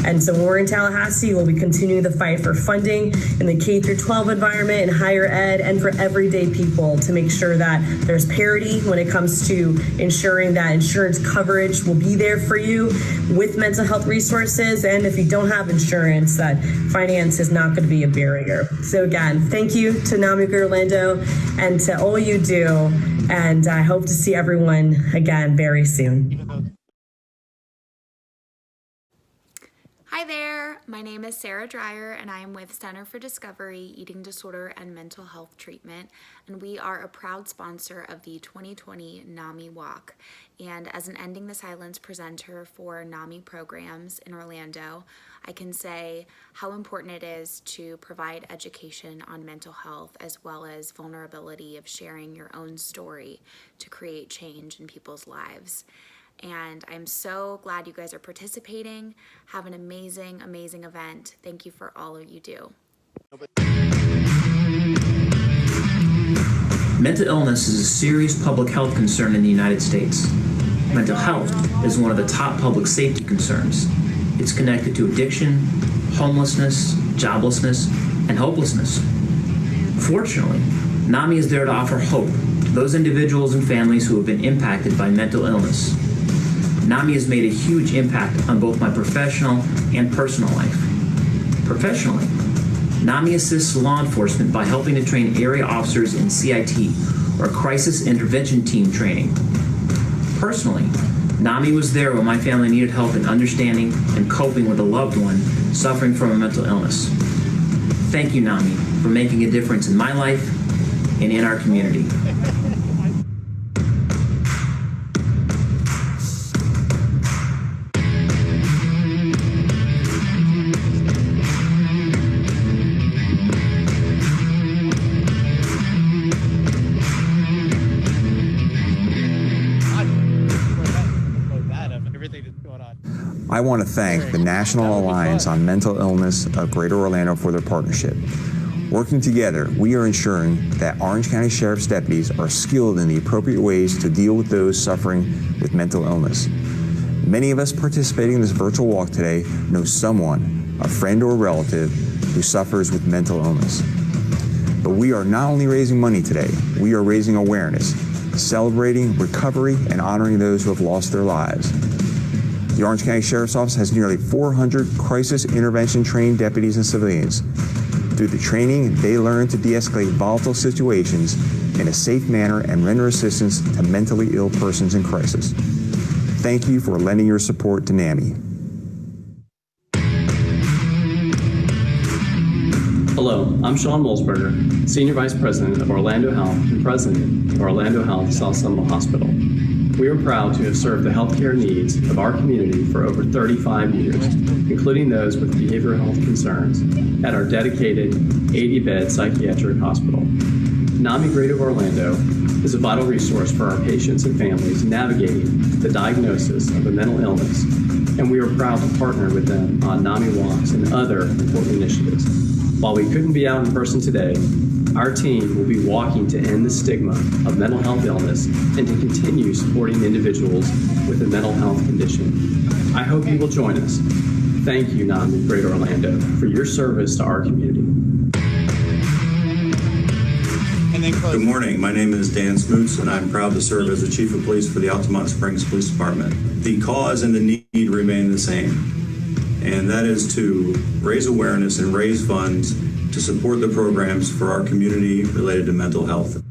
And so when we're in Tallahassee, we'll be continuing the fight for funding in the K-12 environment and higher ed, and for everyday people to make sure that there's parity when it comes to ensuring that insurance coverage will be there for you with mental health resources. And if you don't have insurance, that finance is not going to be a barrier. So again, thank you to NAMI Greater Orlando and to all you do. And I hope to see everyone again very soon. Hi there, my name is Sarah Dreyer and I am with Center for Discovery, Eating Disorder and Mental Health Treatment, and we are a proud sponsor of the 2020 NAMI Walk. And as an Ending the Silence presenter for NAMI programs in Orlando, I can say how important it is to provide education on mental health as well as vulnerability of sharing your own story to create change in people's lives. And I'm so glad you guys are participating. Have an amazing, amazing event. Thank you for all of you do. Mental illness is a serious public health concern in the United States. Mental health is one of the top public safety concerns. It's connected to addiction, homelessness, joblessness, and hopelessness. Fortunately, NAMI is there to offer hope to those individuals and families who have been impacted by mental illness. NAMI has made a huge impact on both my professional and personal life. Professionally, NAMI assists law enforcement by helping to train area officers in CIT, or Crisis Intervention Team training. Personally, NAMI was there when my family needed help in understanding and coping with a loved one suffering from a mental illness. Thank you, NAMI, for making a difference in my life and in our community. I want to thank the National Alliance on Mental Illness of Greater Orlando for their partnership. Working together, we are ensuring that Orange County Sheriff's deputies are skilled in the appropriate ways to deal with those suffering with mental illness. Many of us participating in this virtual walk today know someone, a friend or relative, who suffers with mental illness. But we are not only raising money today, we are raising awareness, celebrating recovery, and honoring those who have lost their lives. The Orange County Sheriff's Office has nearly 400 crisis intervention trained deputies and civilians. Through the training, they learn to de-escalate volatile situations in a safe manner and render assistance to mentally ill persons in crisis. Thank you for lending your support to NAMI. Hello, I'm Sean Molsberger, Senior Vice President of Orlando Health and President of Orlando Health South Seminole Hospital. We are proud to have served the healthcare needs of our community for over 35 years, including those with behavioral health concerns at our dedicated 80-bed psychiatric hospital. NAMI Greater Orlando is a vital resource for our patients and families navigating the diagnosis of a mental illness, and we are proud to partner with them on NAMIWalks and other important initiatives. While we couldn't be out in person today, our team will be walking to end the stigma of mental health illness and to continue supporting individuals with a mental health condition. I hope you will join us. Thank you, NAMI Greater Orlando, for your service to our community. Good morning. My name is Dan Smoots, and I'm proud to serve as the Chief of Police for the Altamont Springs Police Department. The cause and the need remain the same, and that is to raise awareness and raise funds to support the programs for our community related to mental health.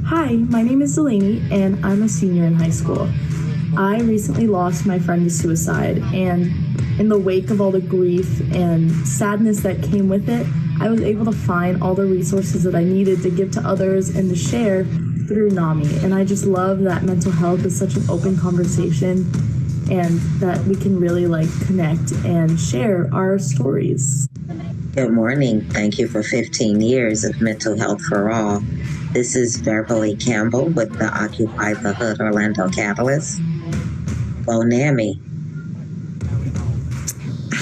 Hi, my name is Delaney, and I'm a senior in high school. I recently lost my friend to suicide, and in the wake of all the grief and sadness that came with it, I was able to find all the resources that I needed to give to others and to share through NAMI. And I just love that mental health is such an open conversation and that we can really connect and share our stories. Good morning. Thank you for 15 years of mental health for all. This is Beverly Campbell with the Occupy the Hood Orlando Catalyst. Go NAMI.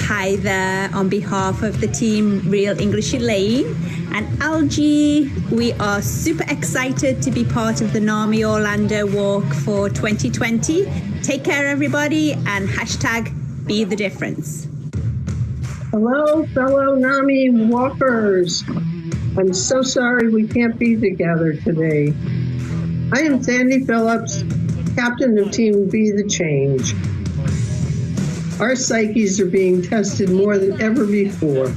Hi there, on behalf of the team Real English Elaine and Algie, we are super excited to be part of the NAMI Orlando Walk for 2020. Take care, everybody, and # be the difference. Hello, fellow NAMI walkers. I'm so sorry we can't be together today. I am Sandy Phillips, captain of Team Be the Change. Our psyches are being tested more than ever before.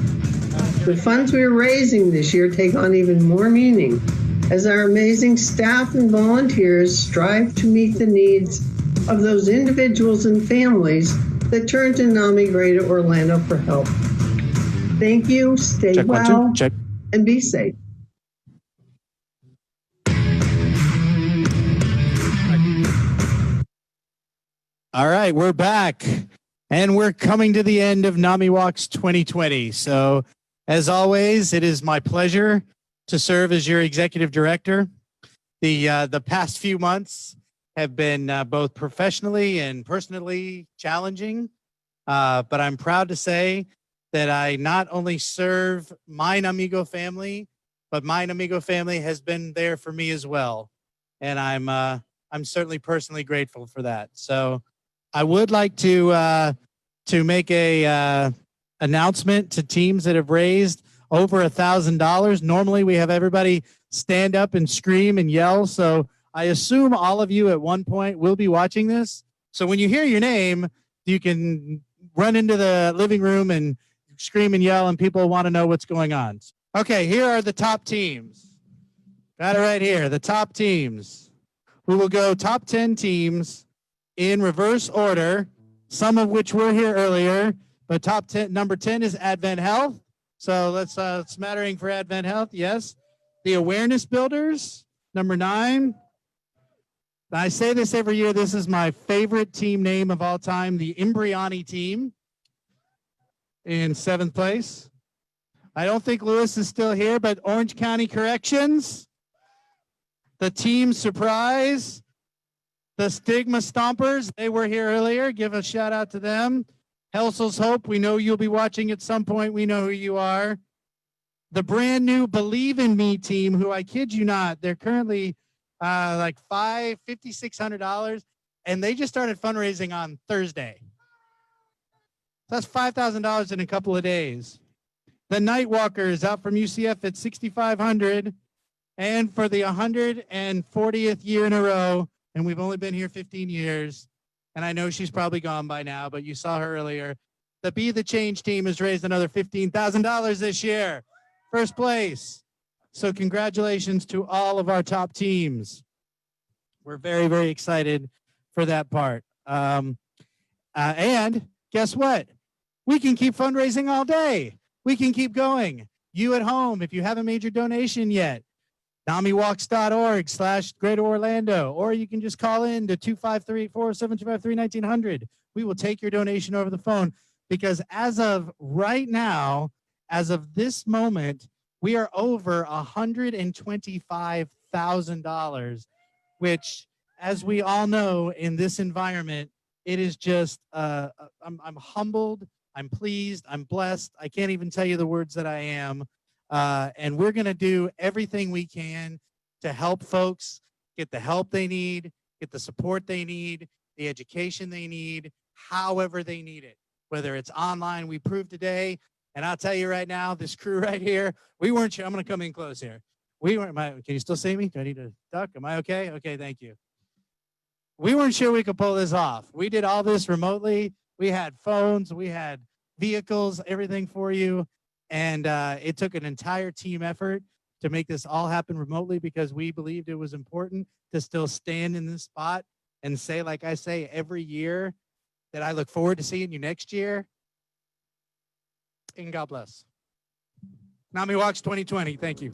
The funds we're raising this year take on even more meaning as our amazing staff and volunteers strive to meet the needs of those individuals and families that turn to NAMI Greater Orlando for help. Thank you, stay Check well, 1 2 check. and be safe. All right, we're back, and we're coming to the end of NAMIWalks 2020. So, as always, it is my pleasure to serve as your executive director. The past few months have been both professionally and personally challenging, but I'm proud to say that I not only serve my NAMIGO family, but my NAMIGO family has been there for me as well, and I'm certainly personally grateful for that. So, I would like to make a announcement to teams that have raised over $1,000. Normally, we have everybody stand up and scream and yell. So I assume all of you at one point will be watching this. So when you hear your name, you can run into the living room and scream and yell, and people want to know what's going on. Okay, here are the top teams. Got it right here, the top teams. We will go top 10 teams in reverse order, some of which were here earlier, but top 10, number 10 is Advent Health. So let's smattering for Advent Health, yes. The Awareness Builders, number 9. I say this every year, this is my favorite team name of all time, the Imbriani team in 7th place. I don't think Lewis is still here, but Orange County Corrections, the Team Surprise, the Stigma Stompers, they were here earlier. Give a shout out to them. Helsel's Hope, we know you'll be watching at some point. We know who you are. The brand new Believe in Me team, who I kid you not, they're currently like $5,600, and they just started fundraising on Thursday. That's $5,000 in a couple of days. The Nightwalkers out from UCF at $6,500, and for the 140th year in a row, and we've only been here 15 years, and I know she's probably gone by now, but you saw her earlier. The Be the Change team has raised another $15,000 this year. First place. So congratulations to all of our top teams. We're very, very excited for that part. And guess what? We can keep fundraising all day. We can keep going. You at home, if you haven't made your donation yet, NAMIWalks.org/Greater Orlando, or you can just call in to 253-47253-1900. We will take your donation over the phone, because as of right now, as of this moment, we are over $125,000, which, as we all know, in this environment, it is just, I'm humbled, I'm pleased, I'm blessed. I can't even tell you the words that I am. And we're going to do everything we can to help folks get the help they need, get the support they need, the education they need, however they need it, whether it's online. We proved today, and I'll tell you right now, this crew right here, we weren't sure. I'm going to come in close here. We weren't, can you still see me? Do I need to duck? Am I okay? Okay, thank you. We weren't sure we could pull this off. We did all this remotely. We had phones, we had vehicles, everything for you. And it took an entire team effort to make this all happen remotely, because we believed it was important to still stand in this spot and say, like I say every year, that I look forward to seeing you next year. And God bless. NAMIWalks 2020. Thank you.